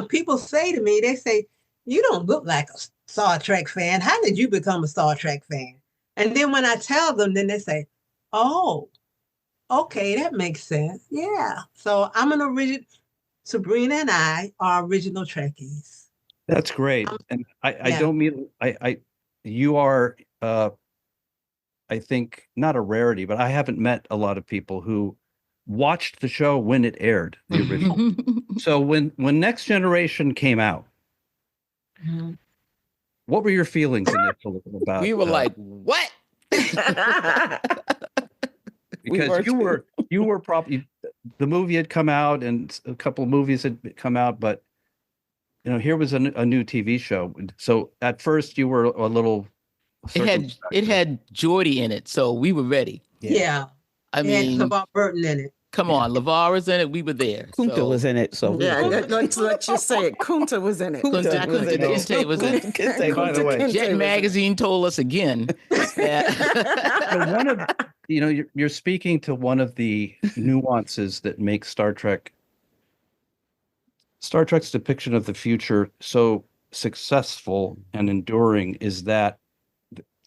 people say to me, they say, you don't look like a Star Trek fan. How did you become a Star Trek fan? And then when I tell them, then they say, oh, okay, that makes sense. Yeah. So I'm an original, Sabrina and I are original Trekkies. That's great. And I Yeah. don't mean you are I think not a rarity, but I haven't met a lot of people who watched the show when it aired, the original. So when Next Generation came out, Mhm. what were your feelings initially about? We were like, what? Because you were probably, the movie had come out and a couple of movies had come out, but here was a new TV show. So at first you were a little It had Geordie in it, so we were ready. Yeah. I It had mean, LeVar Burton in it. come on, LeVar was in it. We were there. Kunta was in it, so Yeah, let's just say it. Kunta was in it. Kunta Exactly. was in it. Kente was in it. Kente By the way, Jet Magazine told us again that So one of you're speaking to one of the nuances that make Star Trek's depiction of the future so successful and enduring is that,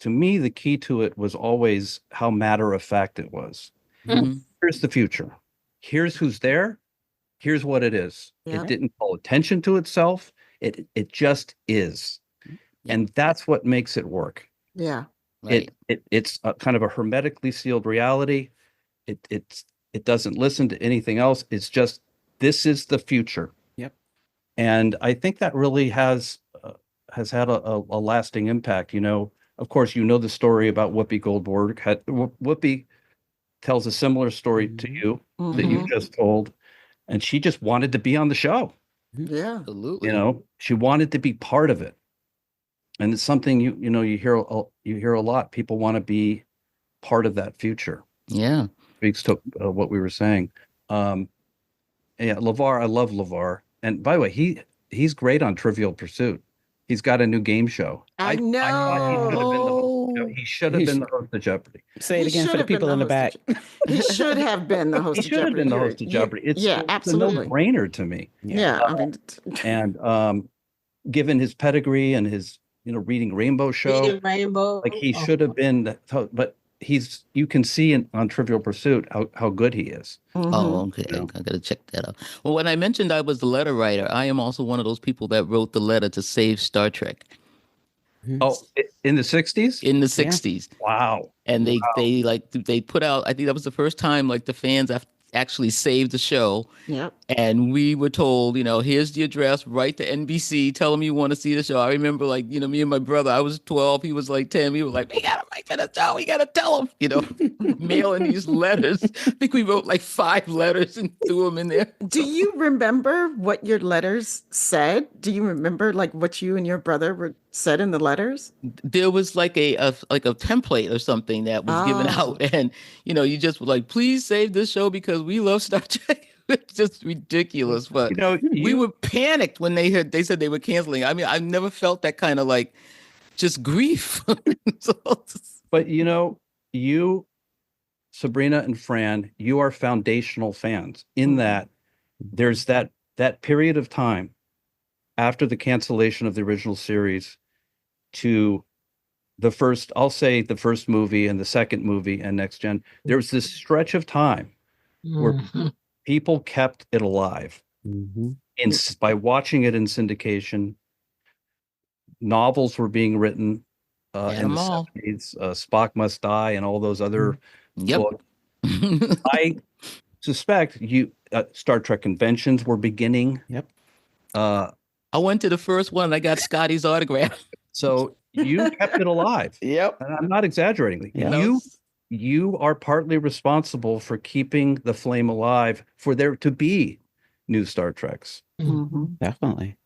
to me, the key to it was always how matter of fact it was. Mhm. Here's the future. Here's who's there. Here's what it is. Yeah. It didn't call attention to itself. It just is. Yeah. And that's what makes it work. Yeah. Right. It's a kind of a hermetically sealed reality. It doesn't listen to anything else. It's just, this is the future. Yep. And I think that really has had a lasting impact. Of course, the story about Whoopi Goldberg. Whoopi tells a similar story to you that you just told, and she just wanted to be on the show. Yeah. Absolutely. She wanted to be part of it. And it's something you hear a lot. People want to be part of that future. Yeah. Speaks to what we were saying. Yeah, LeVar, I love LeVar. And by the way, he's great on Trivial Pursuit. He's got a new game show. I thought Oh. he should have been the host of Jeopardy. say it He again should for the have been people in the host back. of He should have been the host He of should have Jeopardy. been the host of Jeopardy. It's yeah, a absolutely. no-brainer to me. Yeah. I mean, And given his pedigree and his Reading Rainbow show, Reading Rainbow. like he should have been. But you can see on Trivial Pursuit how good he is. Oh, okay. I gotta check that out. Well, when I mentioned I was the letter writer, I am also one of those people that wrote the letter to save Star Trek Oh, in the 60s? in the 60s. Wow. And they put out, I think that was the first time like the fans actually saved the show. Yep. And we were told, here's the address, write to NBC, tell them you want to see the show. I remember me and my brother, I was 12, he was like 10. We were like, we got to write to the show. We got to tell them, mailing these letters. I think we wrote like 5 letters and threw them in there. Do you remember what your letters said? Do you remember like what you and your brother were said in the letters? There was like a template or something that was given out. And, you just were like, please save this show because we love Star Trek. It's just ridiculous. But we were panicked when they said they were canceling. I mean, I've never felt that kind of like just grief. But you, Sabrina and Fran, you are foundational fans in that there's that period of time after the cancellation of the original series to I'll say the first movie and the second movie and Next Gen. There was this stretch of time where people kept it alive by watching it in syndication. Novels were being written in the 70s, Spock Must Die and all those other books. I suspect Star Trek conventions were beginning. Yep. I went to the first one. I got Scotty's autograph. So you kept it alive. Yep. And I'm not exaggerating. Yep. You are partly responsible for keeping the flame alive for there to be new Star Treks. Definitely.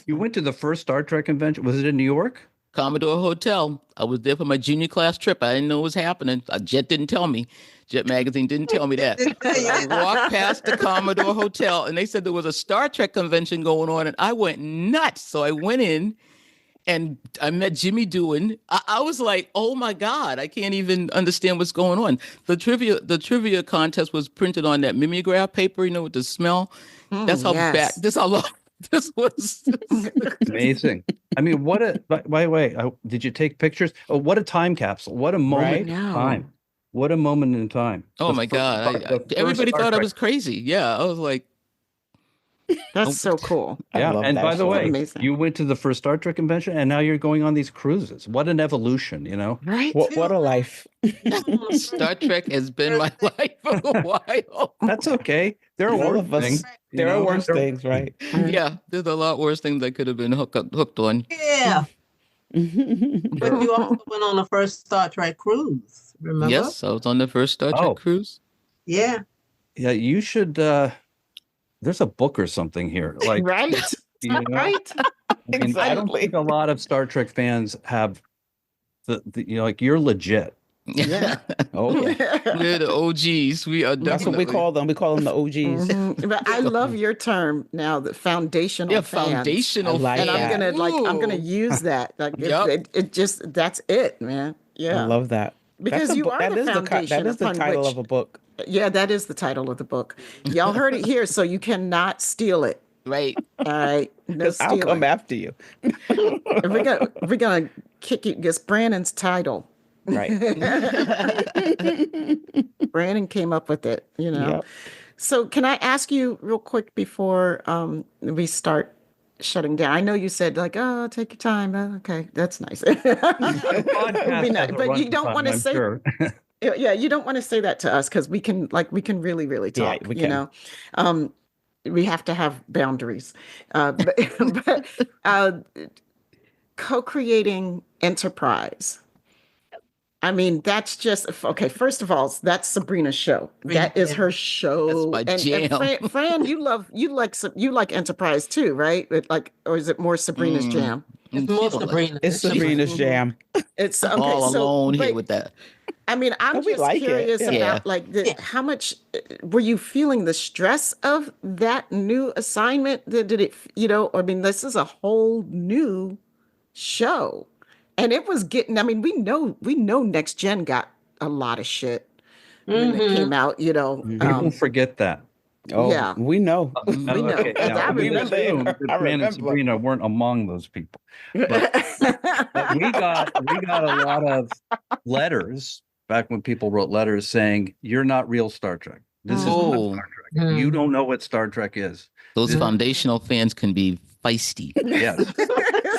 You went to the first Star Trek convention. Was it in New York? Commodore Hotel. I was there for my junior class trip. I didn't know what was happening. Jet didn't tell me. Jet Magazine didn't tell me that. I walked past the Commodore Hotel and they said there was a Star Trek convention going on and I went nuts. So I went in and I met Jimmy Doohan. I was like, oh my God, I can't even understand what's going on. The trivia contest was printed on that mimeograph paper, with the smell. That's how bad, this how long this was. Amazing. I mean, by the way, did you take pictures? Oh, what a time capsule. What a moment in time. What a moment in time. Oh my God. Everybody thought I was crazy. Yeah. I was like, that's so cool. Yeah. And by the way, amazing. You went to the first Star Trek convention and now you're going on these cruises. What an evolution, Right? What a life. Star Trek has been my life for a while. That's okay. There are worse things. There are worse things, right? Yeah, there's a lot worse things I could have been hooked on. Yeah. But you also went on the first Star Trek cruise, remember? Yes, I was on the first Star Trek cruise. Yeah. Yeah, you should there's a book or something here. Like right. Right. I mean, I don't think a lot of Star Trek fans have the like you're legit. Yeah. Oh yeah. We're the OGs. We are That's what we definitely call them. We call them the OGs. But I love your term now, the foundational fans. foundational I like And I'm fans. gonna Ooh. use that. Like Yep. it just that's it, man. I Yeah. love that. That's Because a you book. are the foundation That is the upon title which, of a book. yeah, that is the title of the book. Y'all heard it here, so you cannot steal it. Right. All right. No Because I'll come stealing. after you. And we're gonna kick you against Brannon's title. Right. Brannon came up with it, you know. Yep. So can I ask you real quick before we start shutting down? I know you said like, oh, take your time. Okay, that's nice. It would be nice. But you don't want to say, Sure. yeah, you don't want to say that to us because we can really, really Yeah, talk, we you can. know. We have to have boundaries. But, but co-creating enterprise. I mean, that's just okay. First of all, that's Sabrina's show. That is her show. my And jam. Fran, you like Enterprise too, right? Like, or is it more Sabrina's jam? It's more She's Sabrina. It's Sabrina's jam. It's okay. all So, alone here but with that. I mean, I'm But we just like it, curious yeah. about like how much were you feeling the stress of that new assignment? Did it, you know? I mean, this is a whole new show, and it was getting. I mean, we know Next Gen got a lot of shit when it came out. You know, People forget that. Oh, yeah. we know. we know. Okay, now, I we were remember. there. assume that I Brannon and remember. Sabrina weren't among those people. But we got a lot of letters back when people wrote letters saying, "You're not real Star Trek. This is not Oh, Star Trek. You don't know what Star Trek is." those foundational fans can be feisty. Yes.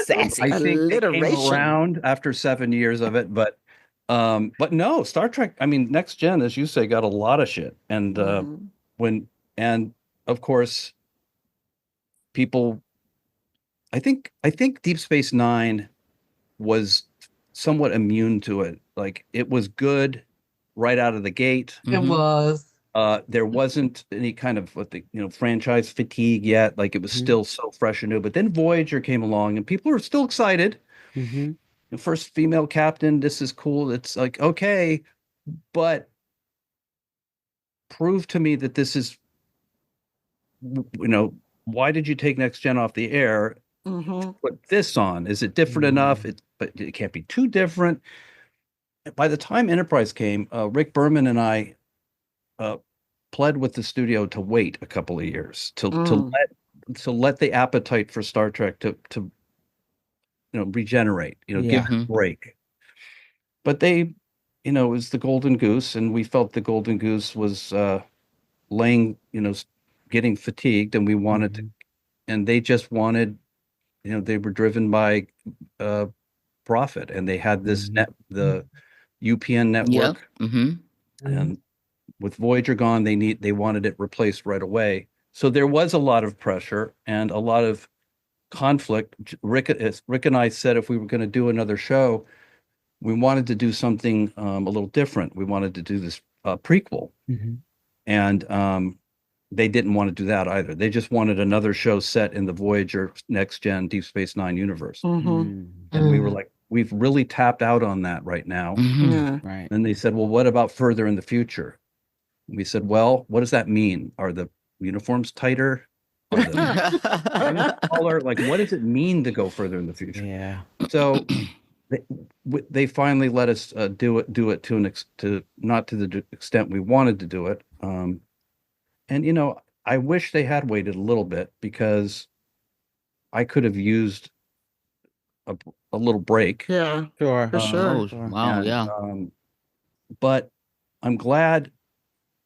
Sassy. I think they came Alliteration. around after 7 years of it, but no, Star Trek, I mean, Next Gen, as you say, got a lot of shit. And and of course, people, I think Deep Space Nine was somewhat immune to it. Like it was good right out of the gate. It was. There wasn't any kind of franchise fatigue yet. Like it was still so fresh and new. But then Voyager came along, and people were still excited. Mm-hmm. The first female captain. This is cool. It's like okay, but prove to me that this is, why did you take Next Gen off the air? Put this on. Is it different enough? But it can't be too different. By the time Enterprise came, Rick Berman and I pled with the studio to wait a couple of years to let the appetite for Star Trek to regenerate, give it a break. But they, it was the golden goose, and we felt the golden goose was getting fatigued, and we wanted to, and they just wanted, they were driven by profit, and they had this the UPN network, and with Voyager gone, they wanted it replaced right away. So there was a lot of pressure and a lot of conflict. Rick and I said if we were going to do another show, we wanted to do something a little different. We wanted to do this prequel, and they didn't want to do that either. They just wanted another show set in the Voyager Next Gen Deep Space Nine universe. And we were like, we've really tapped out on that right now. Right. And they said, well, what about further in the future? And we said, well, what does that mean? Are the uniforms tighter? Are the color? Like, what does it mean to go further in the future? Yeah. So they finally let us do it to not to the extent we wanted to do it. And I wish they had waited a little bit, because I could have used a little break. Yeah, Sure. for sure. Wow. Yeah. But I'm glad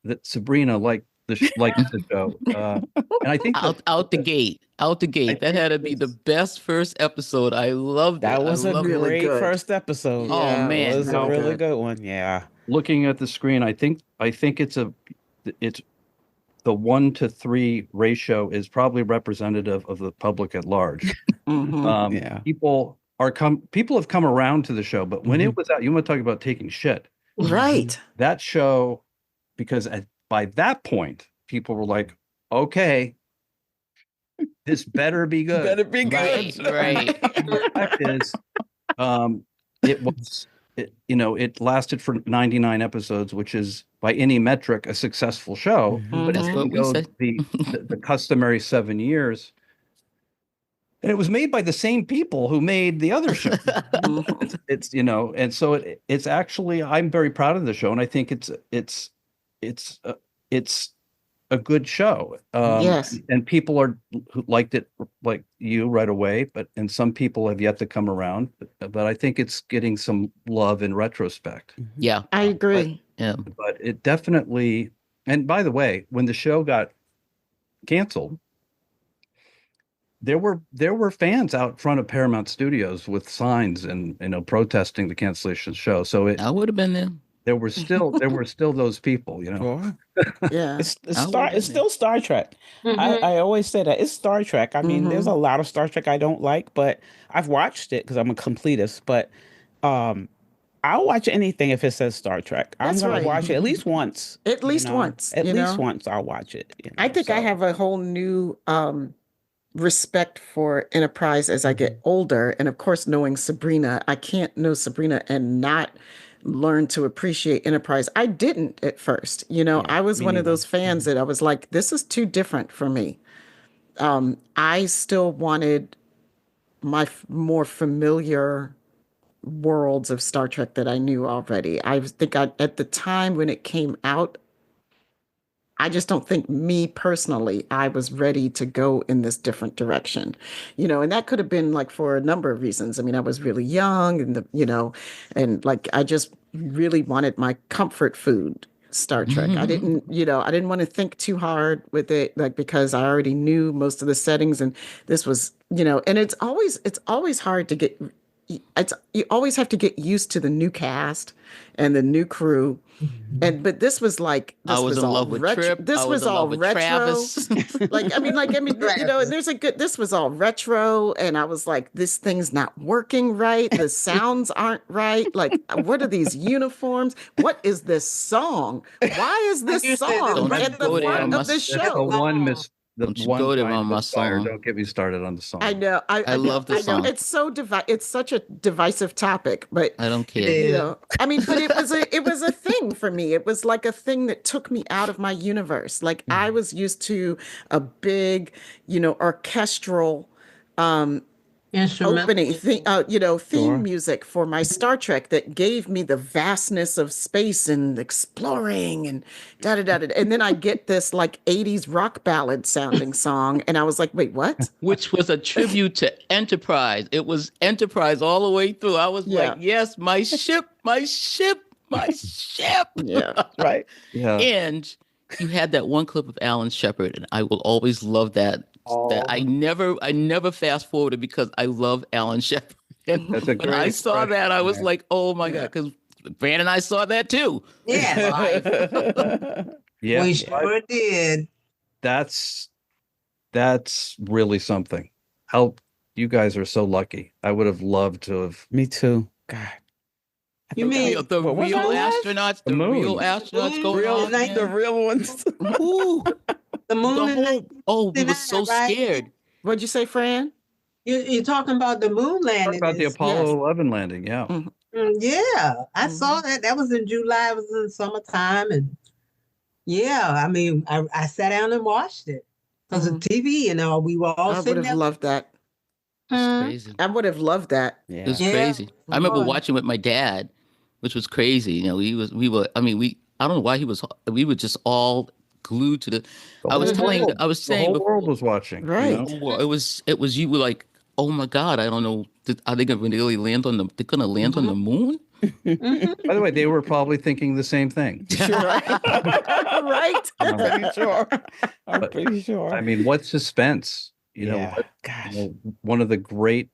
that Sabrina liked the show, and I think Out the gate. That had to be the best first episode. I loved it. That was a Really great good. first episode. Oh, man. It was a No. really good one. Yeah. looking at the screen, I think it's the 1-to-3 ratio is probably representative of the public at large. Yeah. People have come around to the show, but when it was out, you want to talk about taking shit. Right. That show, because by that point, people were like, okay, this better be good. Better be good. Right. The fact is, it lasted for 99 episodes, which is by any metric a successful show, but it That's what didn't we go said. the customary 7 years. And it was made by the same people who made the other show. It's and so it's actually, I'm very proud of the show, and I think it's a good show. Yes. And people who liked it like you right away, and some people have yet to come around. But I think it's getting some love in retrospect. Yeah. I agree. Yeah. But it definitely, and by the way, when the show got canceled, there were fans out front of Paramount Studios with signs and protesting the cancellation of the show. So I would have been there. there were still those people, Sure. Yeah. It's I would've been still Star Trek. I always say that it's Star Trek. I mean, there's a lot of Star Trek I don't like, but I've watched it because I'm a completist. But I'll watch anything if it says Star Trek. I'm That's gonna right. watch it at least once. At least once, At you least know? once I'll watch it. I think I so. have a whole new respect for Enterprise as I get older. And of course, knowing Sabrina, I can't know Sabrina and not learn to appreciate Enterprise. I didn't at first. Yeah, I was me one of neither. those fans that I was like, this is too different for me. I still wanted my more familiar worlds of Star Trek that I knew already. At the time when it came out, I just don't think me personally, I was ready to go in this different direction, and that could have been like for a number of reasons. I mean, I was really young and like I just really wanted my comfort food Star Trek. I didn't want to think too hard with it, like, because I already knew most of the settings and this was, and it's always hard to get, you always have to get used to the new cast and the new crew. But this was like I was in all love with retro. Trip. This I was was in all love with retro. Travis. And there's this was all retro, and I was like, this thing's not working right. The sounds aren't right. Like, what are these uniforms? What is this song? Why is this You said song Don't you at the go there, front my of the that's the show? Don't you one go there giant on my misfire. song. Don't get me started on the song. I know. I love the I know. song. It's so it's such a divisive topic, but I don't care. Yeah. I mean, but it was a thing for me. It was like a thing that took me out of my universe. Like I was used to a big, orchestral Instrumental. opening theme Sure. music for my Star Trek that gave me the vastness of space and exploring and da da da da. And then I get this like 80s rock ballad sounding song, and I was like, wait, what? Which was a tribute to Enterprise. It was Enterprise all the way through. I was Yeah. like, yes, my ship, my ship, my ship. Yeah. Right. Yeah. And you had that one clip of Alan Shepard, and I will always love that. That I never fast forwarded because I love Alan Shepard. And That's a when great I saw expression, that, I was man. like, oh my God, because Brandon and I saw that too. Yeah, Live. Yeah. we sure did. That's really something. How you guys are so lucky. I would have loved to have. Me too. God. You mean The What was real that? astronauts, The the real moon. astronauts going Real on. night- The man. real ones. Ooh, the moon? the and whole, oh, we were so right? scared. What'd you say, Fran? You're talking about the moon Talk landing. about the It's- Apollo yes. 11 landing. Yeah. Yeah, I Mhm. saw that. That was in July. It was in summertime, and yeah, I mean, I sat down and watched it because of TV. We were all I would sitting have there. loved that. It's Mhm. crazy. I would have loved that. Yeah. It was Yeah. crazy. I remember Boy. watching with my dad, which was crazy. I don't know why we were just all glued to the, I was telling, I was The saying whole before, world was watching. Right. it was, you were like, oh my God, I don't know. Are they going to really land on they're going to land on the moon? Mhm. By the way, they were probably thinking the same thing. Right. Right. I'm pretty sure. I'm But, pretty sure. I mean, what suspense? yeah. Gosh. One of the great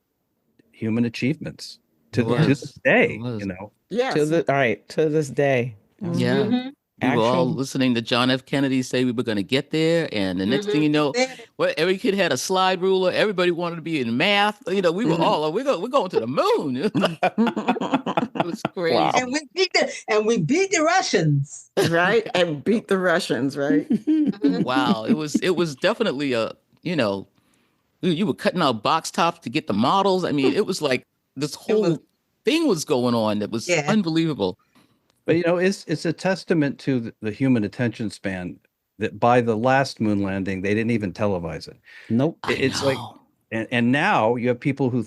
human achievements to It was. this day. It was. Yes. All right. To this day. Yeah. Mhm. We were all Actual- listening to John F. Kennedy say we were going to get there. And the next thing you know, well, every kid had a slide ruler. Everybody wanted to be in math. We were all, we're going to the moon. It was crazy. Wow. And we beat the Russians. Right. And beat the Russians, right? Wow. It was definitely you were cutting out box tops to get the models. I mean, it was like this whole thing was going on that was Yeah. unbelievable. But it's a testament to the human attention span that by the last moon landing, they didn't even televise it. Nope. It's like, know. and now you have people who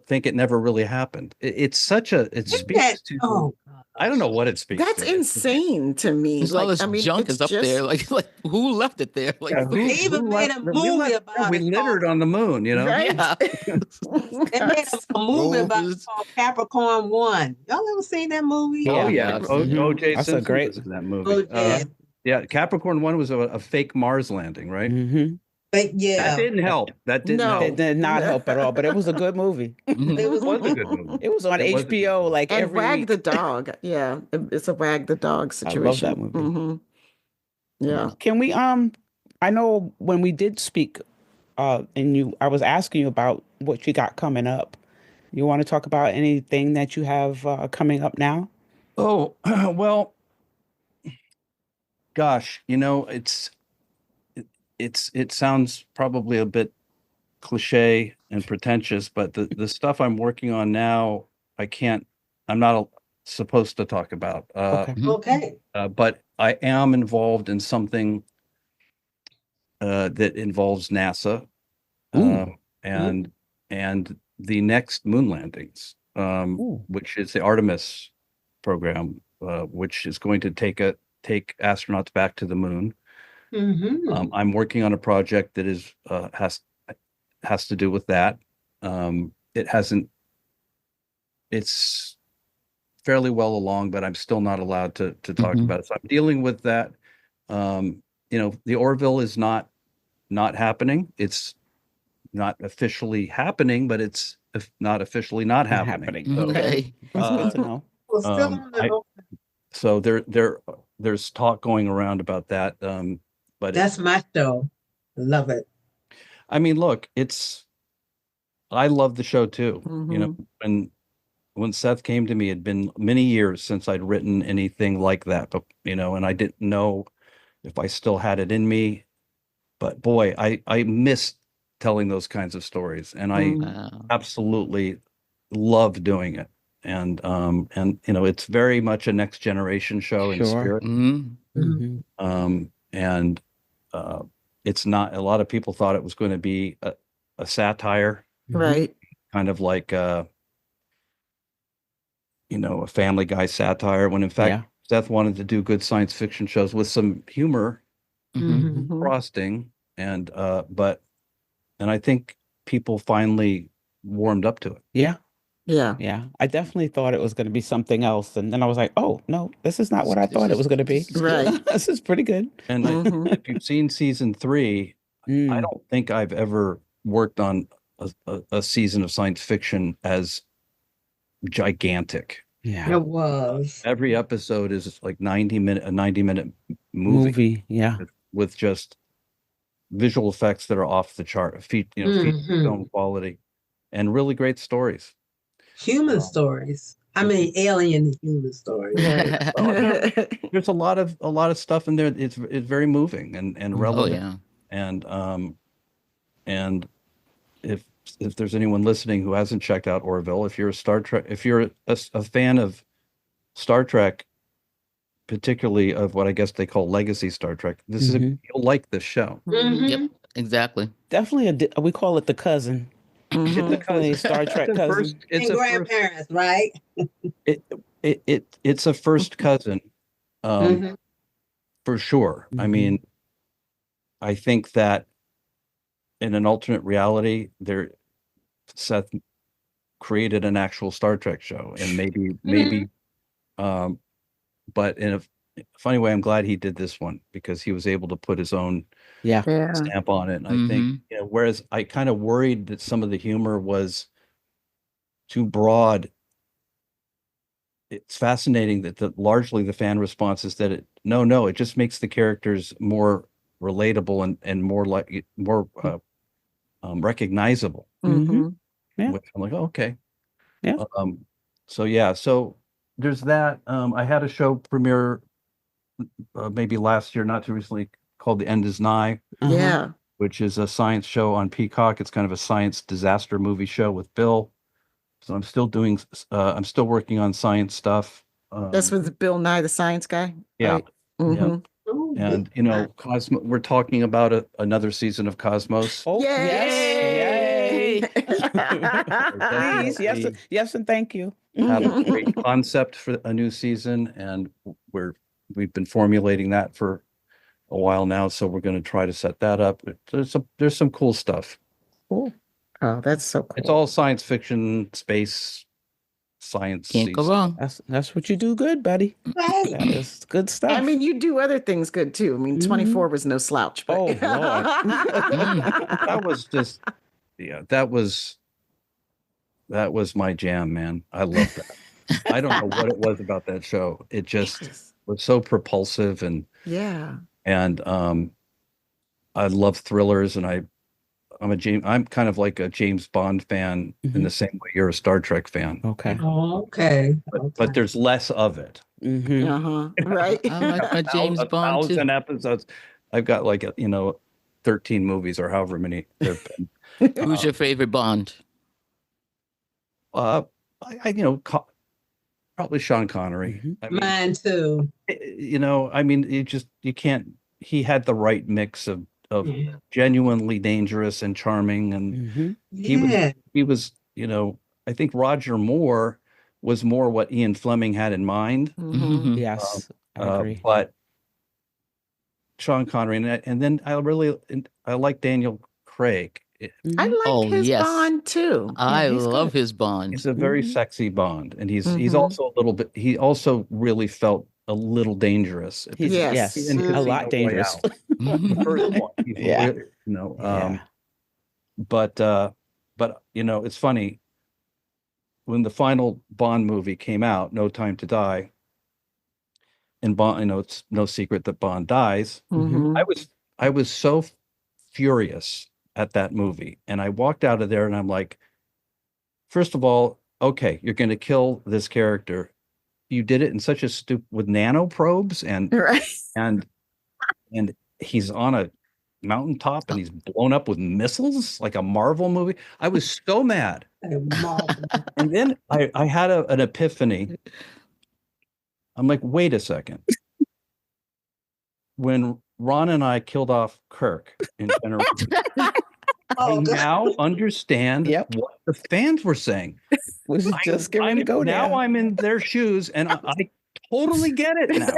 think it never really happened. It's such a, it speaks to, Oh, I don't know what it speaks That's to. insane to me. There's all Like, this I mean, junk it's is up just, there. Like who left it there? Like, Yeah, They even made a movie about we it littered on the moon, right? yeah. They made a movie about it Rovers. called Capricorn One. Y'all ever seen that movie? Oh Yeah. yeah, I've seen it. O.J. That's a Simpson great- was in that movie. Oh, yeah. Yeah, Capricorn 1 was a fake Mars landing, right? Mm-hmm. But That yeah, didn't help. That didn't No. It help. did not help at all, but it was a good movie. Mhm. it was It was a good movie. It was on It was a good HBO movie. like And every Wag week. the Dog. Yeah, it's a Wag the Dog I situation. love that movie. Mhm. Yeah. Can we I know when we did speak and I was asking you about what you got coming up. You want to talk about anything that you have coming up now? Oh, well, gosh, it sounds probably a bit cliche and pretentious, but the stuff I'm working on now, I'm not supposed to talk about. Okay. okay. But I am involved in something that involves NASA, Ooh. and the next moon landings, Ooh. which is the Artemis program, which is going to take astronauts back to the moon. Mm-hmm. I'm working on a project that has to do with that. It's fairly well along, but I'm still not allowed to talk Mhm. about it. So I'm dealing with that. The Orville is not happening. It's not officially happening, but it's not officially not Not happening. happening. So, Okay. That's good to know. Well, still um, on the so there's talk going around about that. But That's my show. Love it. I mean, look, I love the show too. Mhm. When Seth came to me, it'd been many years since I'd written anything like that, but and I didn't know if I still had it in me. But boy, I miss telling those kinds of stories, and I Mhm. Wow. absolutely love doing it. And it's very much a next generation show in Sure. spirit. Mhm. Mhm. And it's not. A lot of people thought it was going to be a satire, Mhm. Right. kind of like a Family Guy satire, when in fact Yeah. Seth wanted to do good science fiction shows with some humor Mhm. Mhm. frosting, and I think people finally warmed up to it. Yeah. Yeah. Yeah. I definitely thought it was going to be something else. And then I was like, oh, no, this is not what I thought it was going to be. This is good. Right. This is pretty good. And Mhm. if you've seen season 3, I Mm. don't think I've ever worked on a season of science fiction as gigantic. Yeah. It was. Every episode is like a 90-minute movie Movie. Yeah. with just visual effects that are off the chart, feature Mhm. film quality, and really great stories. Human stories. I mean, alien human stories. Right. There's a lot of stuff in there. It's very moving and Oh relevant. yeah. And if there's anyone listening who hasn't checked out Orville, if you're a fan of Star Trek, particularly of what I guess they call legacy Star Trek, Mhm. you'll like this show. Mhm. Yep. Exactly. Definitely we call it the cousin. Mhm. Definitely a Star Trek It's a cousin. first, it's And a first, grandparents, right? it's a first cousin, Mhm. for sure. I Mhm. mean, I think that in an alternate reality, Seth created an actual Star Trek show, and maybe, but in a funny way, I'm glad he did this one because he was able to put his own Yeah. Yeah. stamp on it. And I think, whereas I kind of worried that some of the humor was too broad, it's fascinating that largely the fan response is that it just makes the characters more relatable and more recognizable. Mhm. Yeah. Which I'm like, oh, okay. Yeah. So yeah, so there's that. I had a show premiere maybe last year, not too recently, called The End Is Nigh, Uh-huh. Yeah. which is a science show on Peacock. It's kind of a science disaster movie show with Bill So I'm still doing. I'm still working on science stuff. That's with Bill Nye the Science Guy. Yeah. Right? Yeah. Mhm. Ooh, And big time. Cosmo. We're talking about another season of Cosmos. Oh, yes. Yay! Yay. Please. Yes. Definitely Yes. And thank you. have a great concept for a new season, and we've been formulating that for a while now. So we're going to try to set that up. There's some cool stuff. Cool. Oh, that's so cool. It's all science fiction, space, science. Can't go wrong. That's what you do good, buddy. Right. That is good stuff. I mean, you do other things good too. I mean, 24 was no slouch. But... Oh, Lord. That was just, yeah, that was my jam, man. I love that. I don't know what it was about that show. It just was so propulsive, and yeah. I love thrillers, and I'm kind of like a James Bond fan in the same way you're a Star Trek fan. Okay. Oh, okay. But there's less of it. Mm-hmm. Uh-huh. Right. I like my James Bond too. 1,000 episodes. I've got like 13 movies or however many there've been. Who's your favorite Bond? Probably Sean Connery. Mhm. I mean, Mine too. I mean, you can't. He had the right mix of Yeah. genuinely dangerous and charming, and Mm-hmm. Yeah. he was. I think Roger Moore was more what Ian Fleming had in mind. Mhm. Yes, I agree. But Sean Connery, and then I like Daniel Craig. I like Oh, his yes. Bond too. I he's love good. his Bond. He's a very sexy Bond, and he's Mhm. also a little bit. He also really felt a little dangerous. He's, Yes. yes, in a Casino lot dangerous. Royale. The first one, he's Yeah. really, Yeah. but it's funny when the final Bond movie came out, No Time to Die, and Bond, it's no secret that Bond dies. Mhm. I was so furious at that movie, and I walked out of there, and I'm like, first of all, okay, you're going to kill this character. You did it in such a with nanoprobes, Right. and he's on a mountaintop, and he's blown up with missiles like a Marvel movie. I was so mad. And then I had an epiphany. I'm like, wait a second. When Ron and I killed off Kirk in Generation, I now understand Yep. what the fans were saying. Was just getting ready to go now there. I'm in their shoes, and I totally get it now.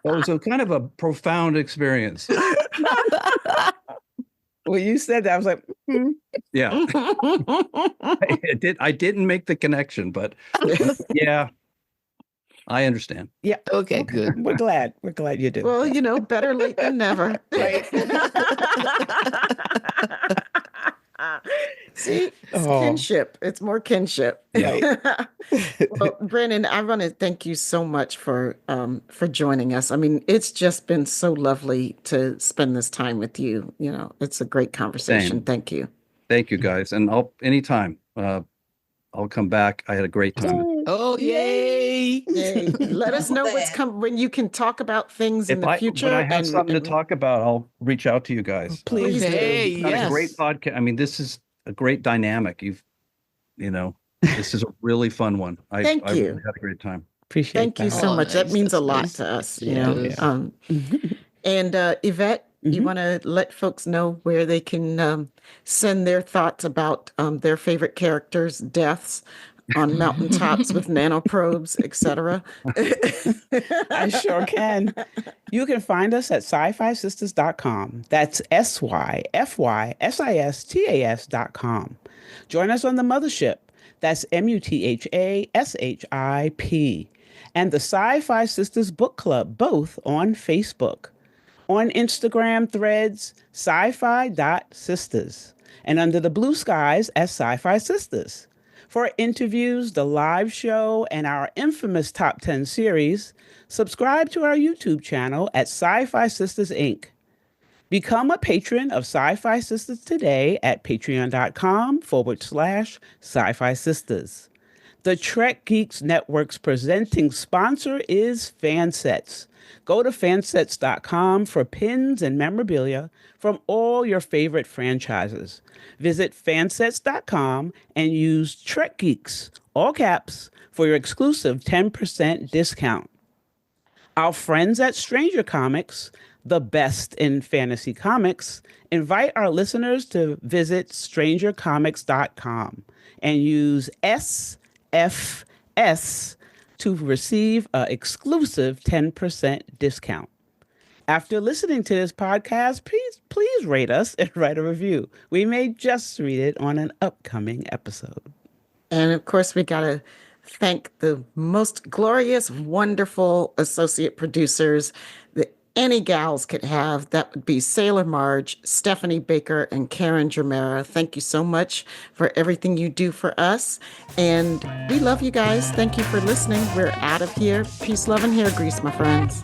It was a kind of a profound experience. When you said that, I was like, Yeah, I didn't make the connection, but yeah, I understand. yeah. Okay, good. We're glad. We're glad you do. Well, better late than never. Right. See, it's Oh. kinship. It's more kinship. Yeah. Well, Brannon, I want to thank you so much for joining us. I mean, it's just been so lovely to spend this time with you. It's a great conversation. Same. Thank you. Thank you, guys, and anytime I'll come back. I had a great time. Oh, yay! Yay. Let us know when you can talk about things in the future. When I have something to talk about, I'll reach out to you guys. Please do. Hey, You've got a great yes. podcast. I mean, this is a great dynamic. This is a really fun one. Thank I you. really had a great time. Appreciate Thank you that. so Oh, much. That nice. means a That's lot nice. to us. Yeah. And Yvette, you Mhm. want to let folks know where they can send their thoughts about their favorite characters' deaths on mountaintops with nanoprobes, etc. I sure can. You can find us at sci-fisistas.com. That's SYFYSISTAS.com. Join us on the mothership. That's MUTHASHIP. And the Sci-Fi Sisters Book Club, both on Facebook. On Instagram, Threads, sci-fi.sisters. And under the blue skies as Sci-Fi Sisters. For interviews, the live show, and our infamous Top 10 series, subscribe to our YouTube channel at Sci-Fi Sisters Inc. Become a patron of Sci-Fi Sisters today at patreon.com/Sci-Fi Sisters. The Trek Geeks Network's presenting sponsor is Fansets. Go to fansets.com for pins and memorabilia from all your favorite franchises. Visit fansets.com and use Trek Geeks, all caps, for your exclusive 10% discount. Our friends at Stranger Comics, the best in fantasy comics, invite our listeners to visit strangercomics.com and use SFS to receive an exclusive 10% discount. After listening to this podcast, please rate us and write a review. We may just read it on an upcoming episode. And of course, we got to thank the most glorious, wonderful associate producers that any gals could have. That would be Sailor Marge, Stephanie Baker, and Karen Germera. Thank you so much for everything you do for us. And we love you guys. Thank you for listening. We're out of here. Peace, love, and hair grease, my friends.